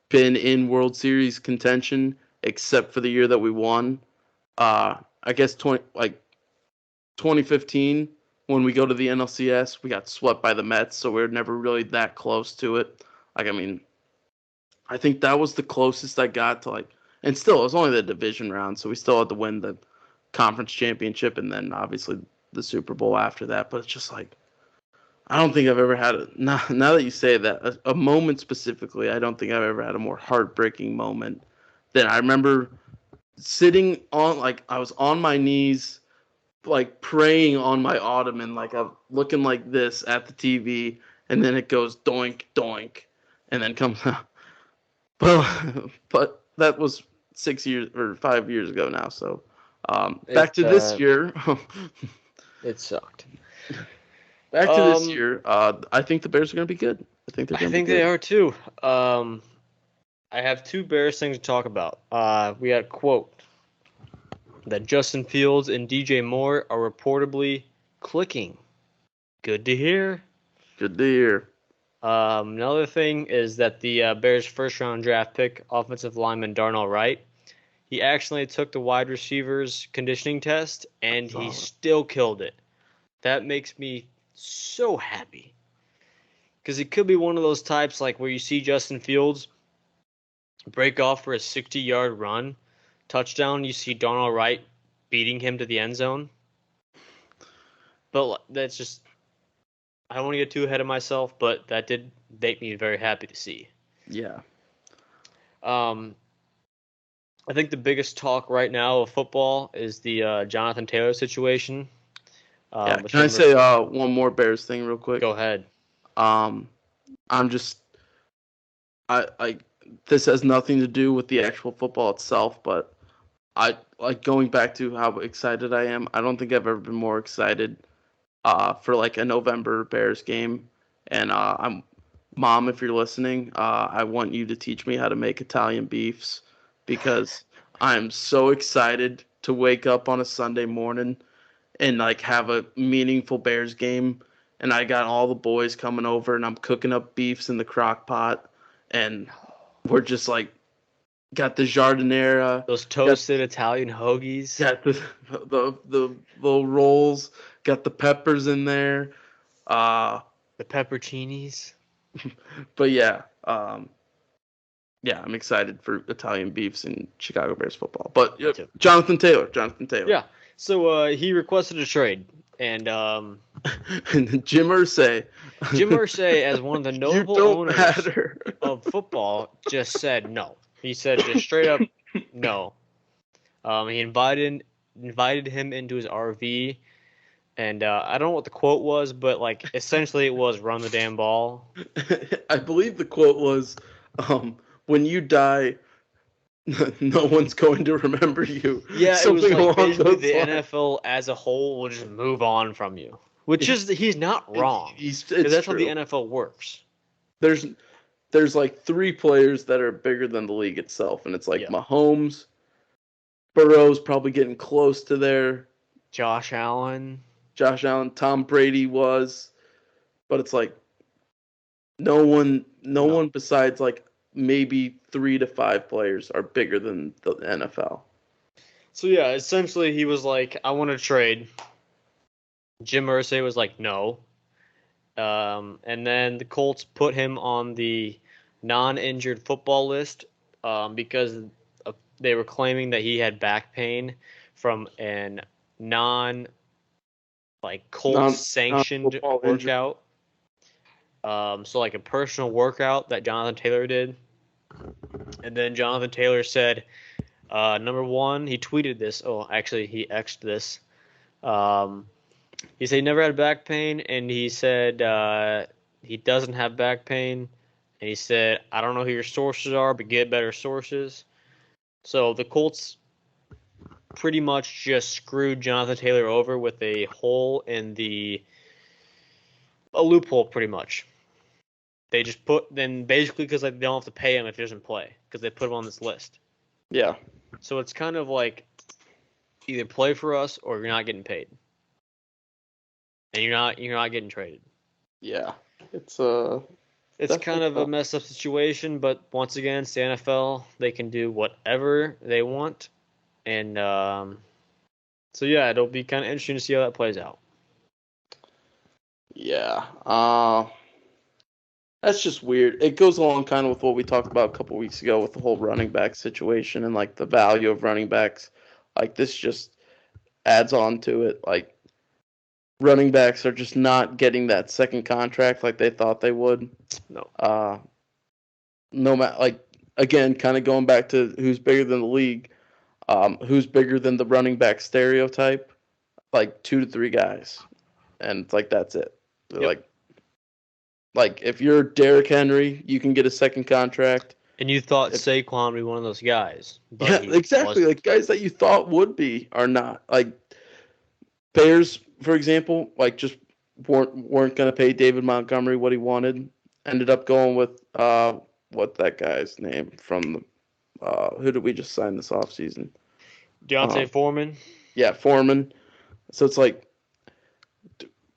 been in World Series contention except for the year that we won. I guess 2015 when we go to the NLCS, we got swept by the Mets, so we are never really that close to it. Like I mean, I think that was the closest I got to like And still, it was only the division round, so we still had to win the conference championship and then obviously the Super Bowl after that. But it's just like, I don't think I've ever had now that you say that, a moment specifically, I don't think I've ever had a more heartbreaking moment than I remember sitting on, like, I was on my knees, like praying on my ottoman, like I'm looking like this at the TV, and then it goes doink doink, and then comes but that was 6 years or 5 years ago now. So back to this year. It sucked. Back to this year. I think the Bears are going to be good. I think they're going to be good. They are too. I have two Bears things to talk about. We had a quote that Justin Fields and DJ Moore are reportedly clicking. Good to hear. Good to hear. Another thing is that the Bears' first-round draft pick, offensive lineman Darnell Wright, he actually took the wide receivers conditioning test, and he still killed it. That makes me so happy. Because it could be one of those types like where you see Justin Fields break off for a 60-yard run, touchdown, you see Darnell Wright beating him to the end zone. But that's just, I don't want to get too ahead of myself, but that did make me very happy to see. Yeah. I think the biggest talk right now of football is the Jonathan Taylor situation. Can I say one more Bears thing real quick? Go ahead. I'm just, I this has nothing to do with the actual football itself, but I like going back to how excited I am. I don't think I've ever been more excited for like a November Bears game. And Mom, if you're listening, I want you to teach me how to make Italian beefs, because I'm so excited to wake up on a Sunday morning and like have a meaningful Bears game. And I got all the boys coming over, and I'm cooking up beefs in the crock pot, and we're just like got the giardiniera, those toasted Italian hoagies, got the little rolls, got the peppers in there, the pepperoncinis. But yeah, yeah, I'm excited for Italian beefs and Chicago Bears football. But Jonathan Taylor. Yeah. So he requested a trade, and Jim Irsay. Jim Irsay, as one of the notable owners of football, just said no. He said just straight up no. He invited him into his RV, and I don't know what the quote was, but like essentially it was "run the damn ball." I believe the quote was, "When you die, no one's going to remember you." Yeah, something it was like basically the NFL as a whole will just move on from you, which is he's not wrong. Because that's how the NFL works. There's like three players that are bigger than the league itself, and it's like Mahomes, Burrow's probably getting close to there. Josh Allen, Tom Brady was, but it's like no one besides like maybe 3 to 5 players are bigger than the NFL. So yeah, essentially he was like, I want to trade. Jim Irsay was like, no. And then the Colts put him on the non-injured football list because they were claiming that he had back pain from an Colts sanctioned workout. So like a personal workout that Jonathan Taylor did. And then Jonathan Taylor said, number one, he tweeted this. Oh, actually, he X'd this. He said he never had back pain, and he said he doesn't have back pain. And he said, I don't know who your sources are, but get better sources. So the Colts pretty much just screwed Jonathan Taylor over with a hole in a loophole, pretty much. They just basically because they don't have to pay him if he doesn't play, because they put him on this list. Yeah. So it's kind of like either play for us or you're not getting paid, and you're not getting traded. Yeah, it's kind of a messed up situation, but once again, it's the NFL. They can do whatever they want, and so yeah, it'll be kind of interesting to see how that plays out. Yeah. That's just weird. It goes along kind of with what we talked about a couple weeks ago with the whole running back situation and like the value of running backs. Like this just adds on to it. Like running backs are just not getting that second contract like they thought they would. No. No matter like again, kind of going back to who's bigger than the league, who's bigger than the running back stereotype, like 2 to 3 guys, and it's like that's it. Yep. Like if you're Derrick Henry, you can get a second contract. And you thought Saquon would be one of those guys. But Yeah, exactly. wasn't. Like guys that you thought would be are not. Like Bears, for example, like just weren't going to pay David Montgomery what he wanted. Ended up going with what that guy's name from the who did we just sign this offseason? Deontay Foreman. Yeah, Foreman. So it's like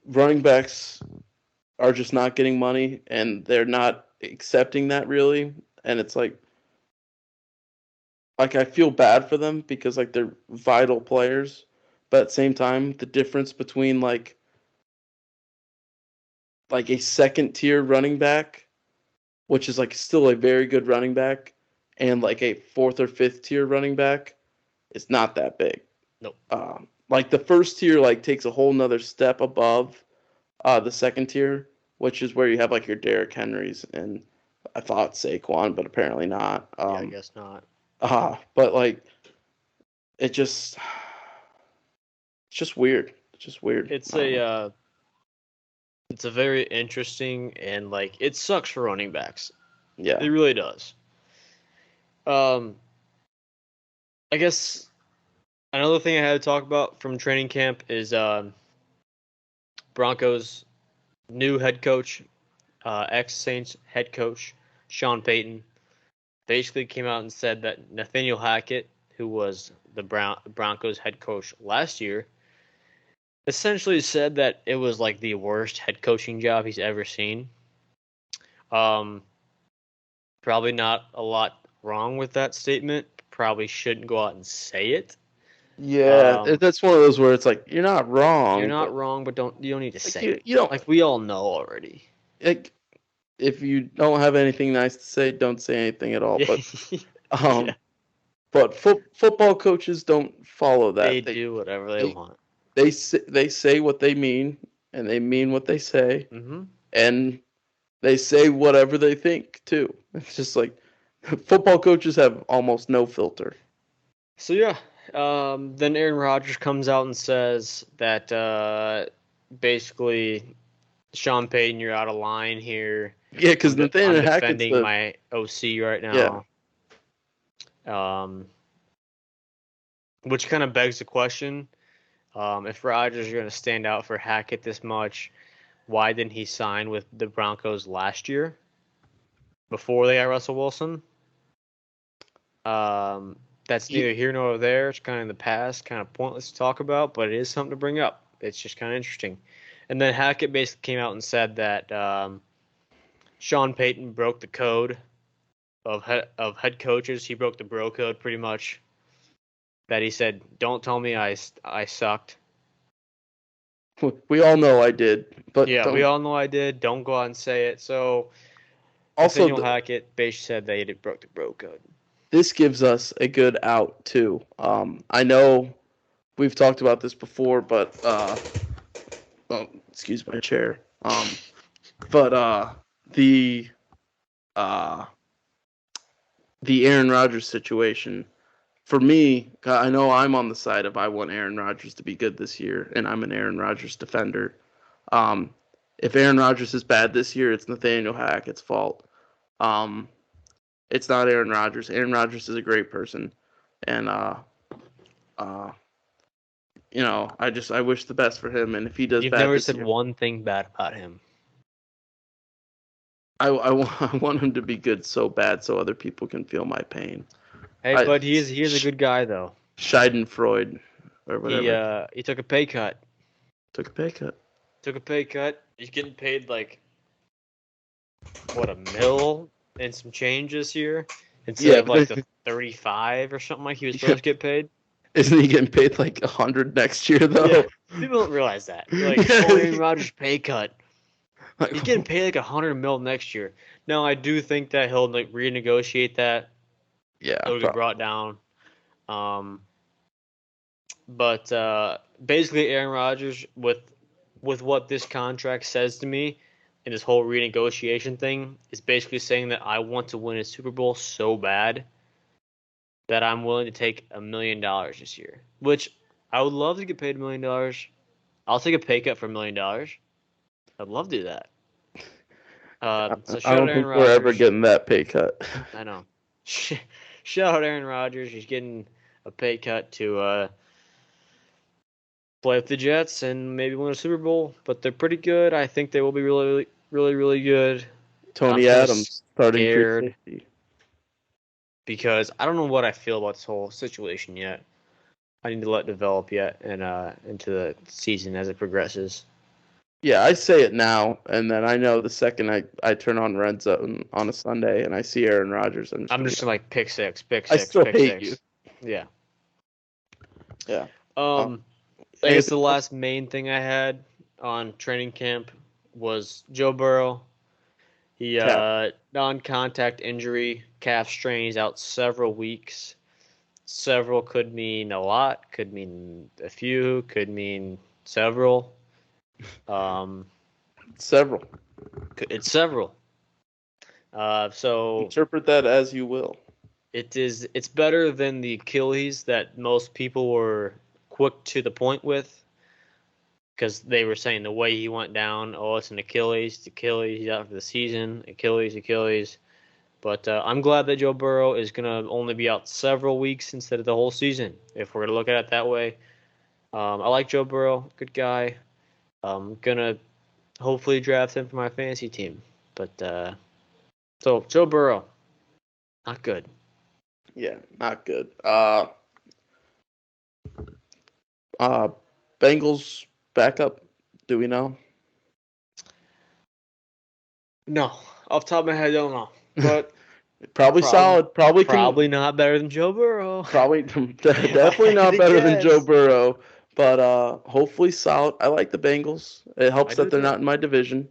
running backs are just not getting money and they're not accepting that really. And it's like I feel bad for them because like they're vital players, but at the same time, the difference between like a second tier running back, which is like still a very good running back, and like a fourth or fifth tier running back, is not that big. Nope. Like the first tier like takes a whole nother step above the second tier, which is where you have like your Derrick Henrys and I thought Saquon, but apparently not. Yeah, I guess not. But like it's just weird. It's just weird. It's it's a very interesting and like it sucks for running backs. Yeah. It really does. I guess another thing I had to talk about from training camp is Broncos' new head coach, ex-Saints head coach, Sean Payton, basically came out and said that Nathaniel Hackett, who was the Broncos head coach last year, essentially said that it was like the worst head coaching job he's ever seen. Probably not a lot wrong with that statement. Probably shouldn't go out and say it. Yeah, that's one of those where it's like you're not wrong. You're not wrong, but you don't need to like, say it. You don't like we all know already. Like if you don't have anything nice to say, don't say anything at all. But Yeah. but football coaches don't follow that. They do whatever they want. They say what they mean, and they mean what they say, and they say whatever they think too. It's just like football coaches have almost no filter. So yeah, then Aaron Rodgers comes out and says that basically, Sean Payton, you're out of line here. Yeah, because Nathaniel Hackett's defending my OC right now. Yeah. Which kind of begs the question: if Rodgers is going to stand out for Hackett this much, why didn't he sign with the Broncos last year before they got Russell Wilson? That's neither here nor there. It's kind of in the past, kind of pointless to talk about, but it is something to bring up. It's just kind of interesting. And then Hackett basically came out and said that Sean Payton broke the code of head coaches. He broke the bro code pretty much. That he said, "Don't tell me I sucked." We all know I did, but yeah, we all know I did. Don't go out and say it. So, also, Nathaniel Hackett basically said that he broke the bro code. This gives us a good out too. I know we've talked about this before, but excuse my chair. But the Aaron Rodgers situation. For me, I know I'm on the side of I want Aaron Rodgers to be good this year, and I'm an Aaron Rodgers defender. If Aaron Rodgers is bad this year, it's Nathaniel Hackett's fault. It's not Aaron Rodgers. Aaron Rodgers is a great person, and I wish the best for him. And if he does, You've bad never this said year, one thing bad about him. I want him to be good so bad so other people can feel my pain. Hey, but he is a good guy though. Schadenfreude or whatever. He took a pay cut. Took a pay cut. He's getting paid like $1 million and some change this year instead of like the 35 or something like he was supposed to get paid. Isn't he getting paid like 100 next year though? Yeah, people don't realize that. Like, Aaron Rodgers pay cut. He's getting paid like $100 million next year. Now I do think that he'll like renegotiate that. Yeah, It'll get brought down. But basically, Aaron Rodgers, with what this contract says to me, and this whole renegotiation thing, is basically saying that I want to win a Super Bowl so bad that I'm willing to take $1 million this year. Which I would love to get paid $1 million. I'll take a pay cut for $1 million. I'd love to do that. So I shout don't out Aaron think we're ever Rodgers. getting that pay cut. I know. Shout out Aaron Rodgers. He's getting a pay cut to play with the Jets and maybe win a Super Bowl. But they're pretty good. I think they will be really, really, really good. Tony I'm Adams starting free scared safety. because I don't know what I feel about this whole situation yet. I need to let it develop yet and into the season as it progresses. Yeah, I say it now, and then I know the second I turn on Red Zone on a Sunday and I see Aaron Rodgers, I'm just like pick six, I still pick hate six. Yeah. Yeah. I guess the last main thing I had on training camp was Joe Burrow. He non-contact injury, calf strain. He's out several weeks. Several could mean a lot, could mean a few, could mean several. Several. It's several. So Interpret that as you will. it's better than the Achilles that most people were quick to the point with, because they were saying the way he went down, oh, it's an Achilles, he's out for the season, Achilles. But I'm glad that Joe Burrow is going to only be out several weeks instead of the whole season, if we're going to look at it that way. I like Joe Burrow, good guy. I'm going to hopefully draft him for my fantasy team. But so Joe Burrow, not good. Yeah, not good. Bengals backup. Do we know? No, off the top of my head, I don't know. But probably solid. Probably not better than Joe Burrow. Probably definitely not better than Joe Burrow. But hopefully solid. I like the Bengals. It helps that they're not in my division.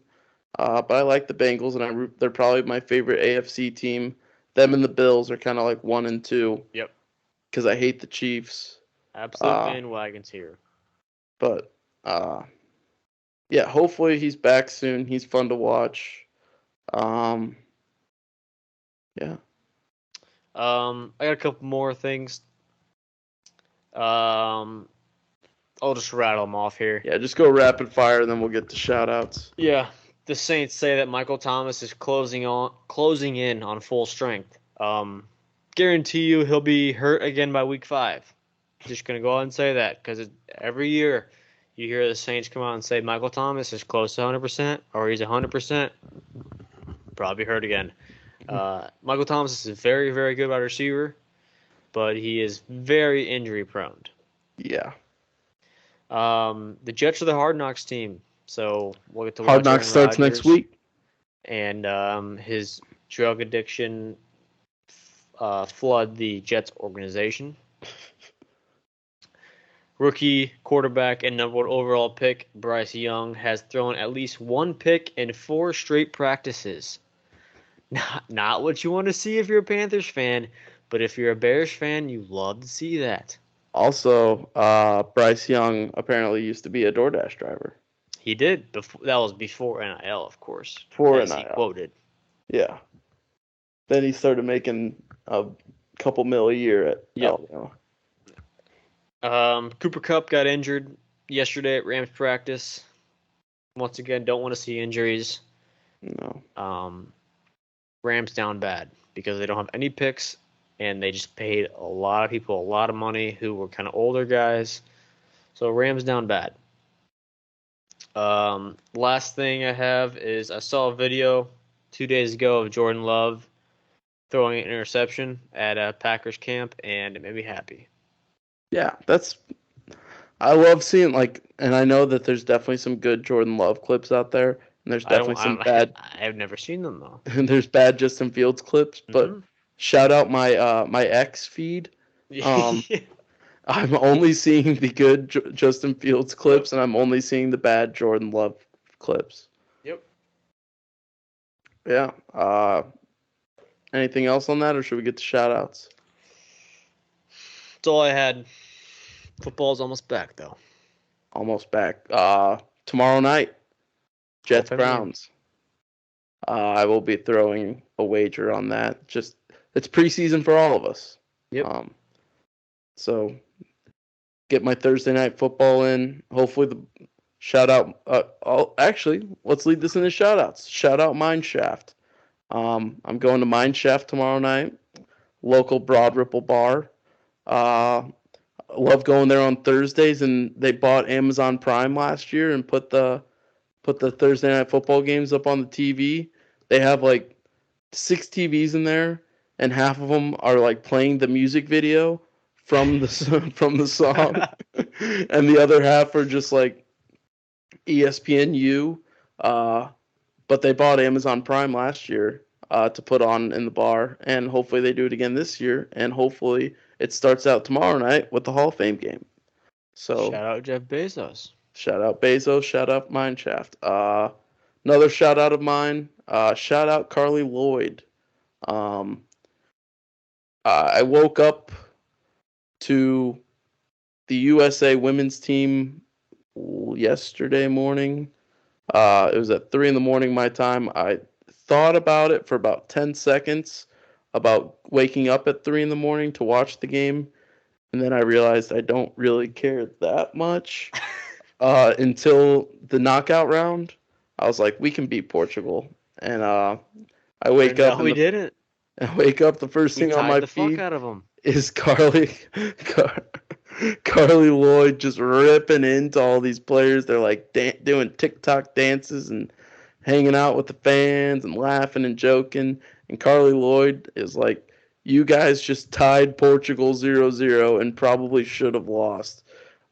But I like the Bengals, and they're probably my favorite AFC team. Them and the Bills are kind of like 1 and 2. Yep. Because I hate the Chiefs. Absolute bandwagons here. But yeah, hopefully he's back soon. He's fun to watch. Yeah. I got a couple more things. I'll just rattle them off here. Yeah, just go rapid fire, and then we'll get to shout-outs. Yeah, the Saints say that Michael Thomas is closing in on full strength. Guarantee you he'll be hurt again by week 5. Just gonna go ahead and say that, because every year you hear the Saints come out and say Michael Thomas is close to 100% or he's 100%. Probably hurt again. Michael Thomas is a very, very good wide receiver, but he is very injury prone. Yeah. The Jets are the Hard Knocks team, so we'll get to watch Hard Knocks starts next week. And his drug addiction flood the Jets organization. Rookie quarterback and number 1 overall pick Bryce Young has thrown at least 1 pick in 4 straight practices. Not what you want to see if you're a Panthers fan, but if you're a Bears fan, you love to see that. Also, Bryce Young apparently used to be a DoorDash driver. He did. That was before NIL, of course. Before NIL. He quoted. Yeah. Then he started making a couple mil a year at Alabama. Cooper Kupp got injured yesterday at Rams practice. Once again, don't want to see injuries. No. Rams down bad because they don't have any picks, and they just paid a lot of people a lot of money who were kind of older guys. So Rams down bad. Last thing I have is I saw a video 2 days ago of Jordan Love throwing an interception at a Packers camp, and it made me happy. Yeah, I love seeing, and I know that there's definitely some good Jordan Love clips out there, and there's definitely some bad. I've never seen them though. And there's bad Justin Fields clips, but shout out my my X feed. I'm only seeing the good Justin Fields clips, and I'm only seeing the bad Jordan Love clips. Yep. Yeah. Anything else on that, or should we get to shout outs? That's all I had. Football's almost back, though. Almost back. Tomorrow night, Jets Browns. I will be throwing a wager on that. Just it's preseason for all of us. Yep. So get my Thursday night football in. Hopefully the shout out. Actually, let's lead this into shout outs. Shout out Mineshaft. I'm going to Mineshaft tomorrow night. Local Broad Ripple bar. Love going there on Thursdays, and they bought Amazon Prime last year and put the Thursday night football games up on the TV. They have like 6 TVs in there, and half of them are like playing the music video from the from the song, and the other half are just like ESPNU. But they bought Amazon Prime last year to put on in the bar, and hopefully they do it again this year, and hopefully it starts out tomorrow night with the Hall of Fame game. So shout out Jeff Bezos. Shout out Bezos. Shout out Mineshaft. Another shout out of mine. Shout out Carly Lloyd. I woke up to the USA women's team yesterday morning. It was at 3 a.m. my time. I thought about it for about 10 seconds about waking up at 3 a.m. to watch the game. And then I realized I don't really care that much until the knockout round. I was like, we can beat Portugal. And I wake up. We didn't. I wake up. The first thing on my feed fuck out of them. is Carly Lloyd just ripping into all these players. They're like doing TikTok dances and hanging out with the fans and laughing and joking. And Carly Lloyd is like, you guys just tied Portugal 0-0 and probably should have lost.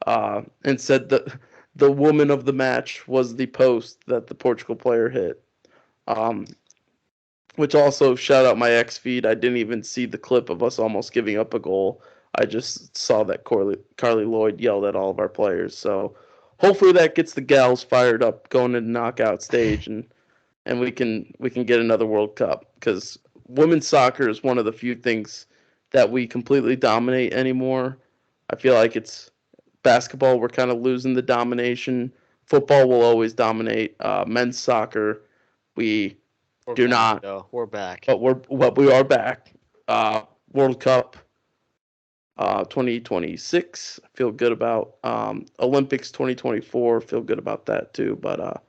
And said that the woman of the match was the post that the Portugal player hit. Which also, shout out my X feed. I didn't even see the clip of us almost giving up a goal. I just saw that Carly Lloyd yelled at all of our players. So hopefully that gets the gals fired up going into knockout stage, and we can get another World Cup, because women's soccer is one of the few things that we completely dominate anymore. I feel like it's basketball, we're kind of losing the domination. Football will always dominate. Men's soccer, we're back. But we are back. World Cup 2026, I feel good about. Olympics 2024, feel good about that too. But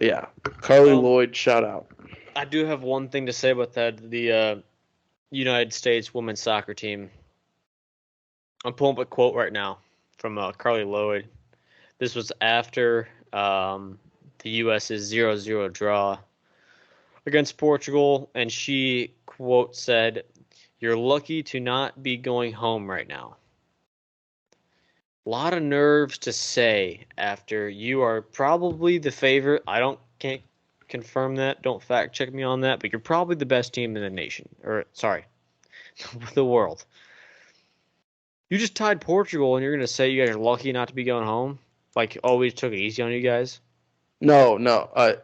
yeah, Carly Lloyd, shout out. I do have one thing to say about that. The United States women's soccer team. I'm pulling up a quote right now from Carly Lloyd. This was after the U.S.'s 0-0 draw against Portugal, and she, quote, said, "You're lucky to not be going home right now." A lot of nerves to say after you are probably the favorite. Can't confirm that. Don't fact check me on that, but you're probably the best team in the nation. Or, sorry, the world. You just tied Portugal, and you're going to say you guys are lucky not to be going home? Like, always took it easy on you guys? No. I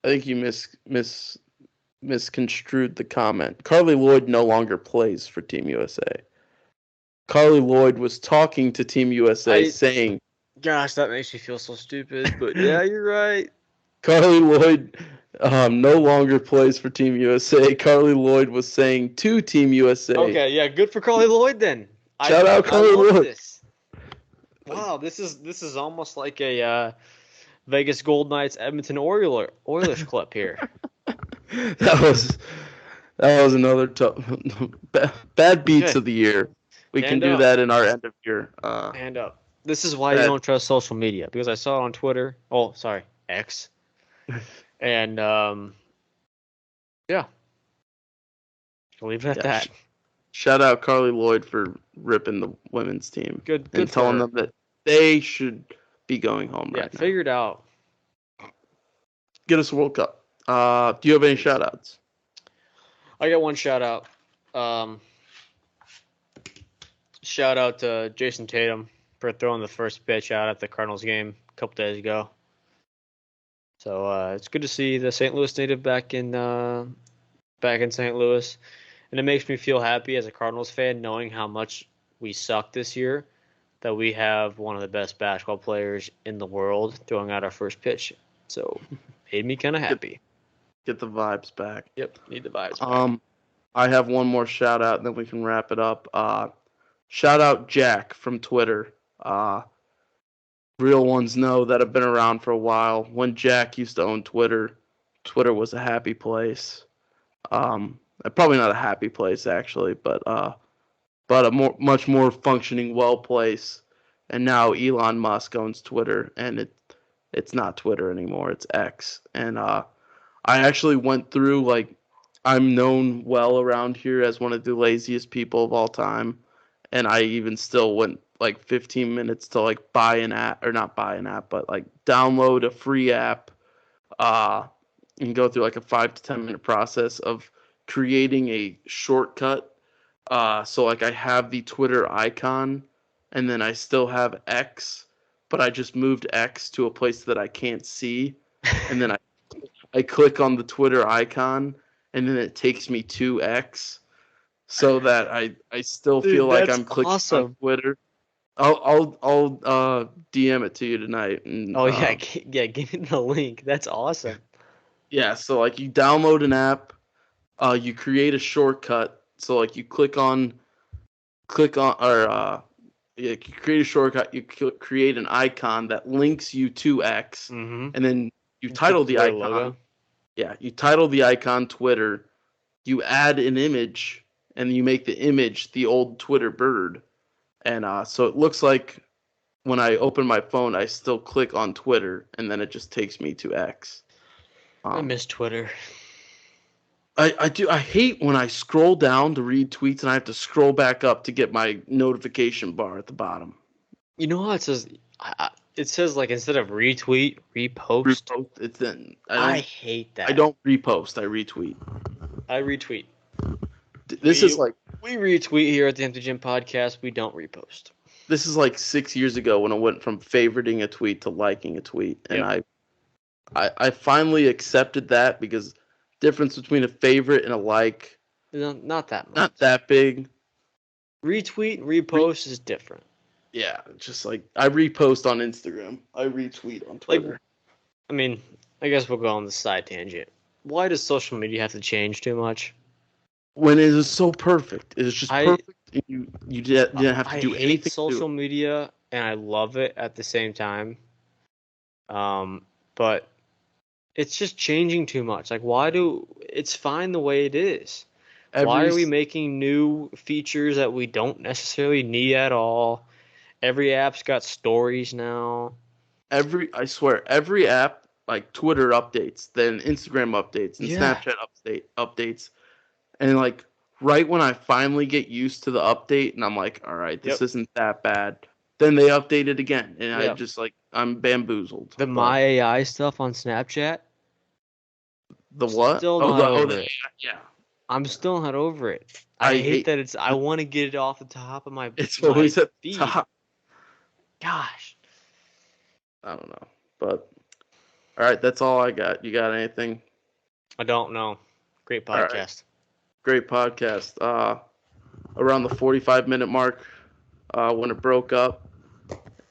think you misconstrued the comment. Carly Lloyd no longer plays for Team USA. Carly Lloyd was talking to Team USA saying... Gosh, that makes me feel so stupid, but yeah, you're right. Carly Lloyd no longer plays for Team USA. Carly Lloyd was saying to Team USA... Okay, yeah, good for Carly Lloyd then. Shout out Carly Lloyd. This. Wow, this is almost like a Vegas Gold Knights Edmonton Oilers clip here. That was another bad beats of the year. We can do that in our end of year. Hand up. This is why you don't trust social media, because I saw it on Twitter. Oh, sorry, X. And yeah, I'll leave it at that. Shout out Carly Lloyd for ripping the women's team. Good and telling them that they should be going home right now. Yeah, figure it out. Get us a World Cup. Do you have any shout outs? I got one shout out. Shout out to Jason Tatum for throwing the first pitch out at the Cardinals game a couple days ago. So it's good to see the St. Louis native back in St. Louis, and it makes me feel happy as a Cardinals fan knowing how much we suck this year, that we have one of the best basketball players in the world throwing out our first pitch. So made me kind of happy. Get the vibes back. Yep, need the vibes back. I have one more shout out, and then we can wrap it up. Shout out Jack from Twitter. Real ones know that have been around for a while. When Jack used to own Twitter, Twitter was a happy place. Probably not a happy place actually, but a much more functioning well place. And now Elon Musk owns Twitter, and it's not Twitter anymore. It's X. And I actually went through, like, I'm known well around here as one of the laziest people of all time, and I even still went like 15 minutes to like buy an app, or not buy an app, but like download a free app, and go through like a 5 to 10 minute process of creating a shortcut. So like I have the Twitter icon, and then I still have X, but I just moved X to a place that I can't see, and then I click on the Twitter icon, and then it takes me to X, so that I still feel like I'm clicking on Twitter. I'll DM it to you tonight. And, yeah, give me the link. That's awesome. Yeah, so like you download an app, you create a shortcut. So like you click on, you create a shortcut. You create an icon that links you to X, and then you title the icon. Logo. Yeah, you title the icon Twitter. You add an image, and you make the image the old Twitter bird. And so it looks like when I open my phone, I still click on Twitter, and then it just takes me to X. I miss Twitter. I do. I hate when I scroll down to read tweets, and I have to scroll back up to get my notification bar at the bottom. You know how it says? It says like instead of retweet, repost. It's then. I hate that. I don't repost. I retweet. I retweet. This is like we retweet here at the Empty Gym Podcast. We don't repost. This is like 6 years ago when I went from favoriting a tweet to liking a tweet, and I finally accepted that, because difference between a favorite and a like, not that much. Not that big. Retweet and repost is different. Yeah, just like I repost on Instagram, I retweet on Twitter. Like, I mean, I guess we'll go on the side tangent. Why does social media have to change too much? When it is so perfect, it's just perfect. You didn't have to do anything. I hate social media, and I love it at the same time. But it's just changing too much. Like, it's fine the way it is. Why are we making new features that we don't necessarily need at all? Every app's got stories now. I swear, every app, like Twitter updates, then Instagram updates, and Snapchat updates. And like right when I finally get used to the update, and I'm like, all right, this isn't that bad, then they update it again, and I just I'm bamboozled. The My AI stuff on Snapchat. The what? Still not over it. Yeah. I'm still not over it. I hate that it's. I want to get it off the top of my. It's always at the top. Gosh. I don't know, but all right, that's all I got. You got anything? I don't know. Great podcast. Great podcast. Around the 45-minute mark, when it broke up,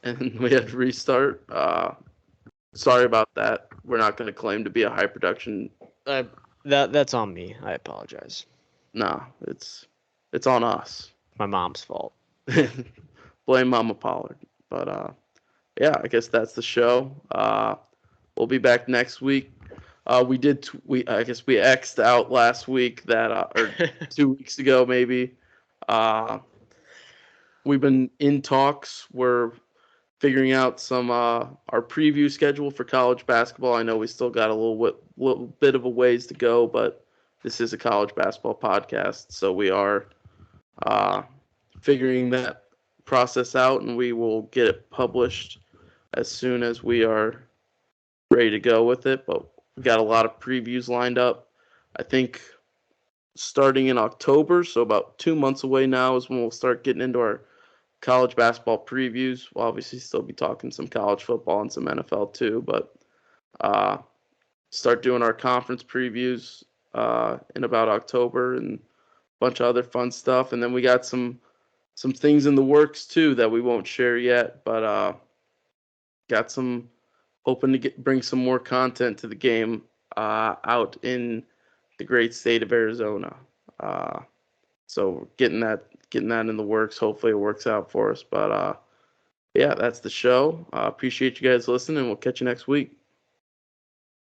and we had to restart. Sorry about that. We're not going to claim to be a high production. That's on me. I apologize. No, it's on us. My mom's fault. Blame Mama Pollard. But yeah, I guess that's the show. We'll be back next week. I guess we X'd out last week or 2 weeks ago maybe. We've been in talks. We're figuring out some our preview schedule for college basketball. I know we still got a little bit of a ways to go, but this is a college basketball podcast, so we are figuring that process out, and we will get it published as soon as we are ready to go with it. But we got a lot of previews lined up. I think starting in October, so about 2 months away now, is when we'll start getting into our college basketball previews. We'll obviously still be talking some college football and some NFL too, but start doing our conference previews in about October and a bunch of other fun stuff. And then we got some things in the works too that we won't share yet, but got some hoping to bring some more content to the game out in the great state of Arizona. So getting that in the works. Hopefully it works out for us. But yeah, that's the show. Appreciate you guys listening. We'll catch you next week.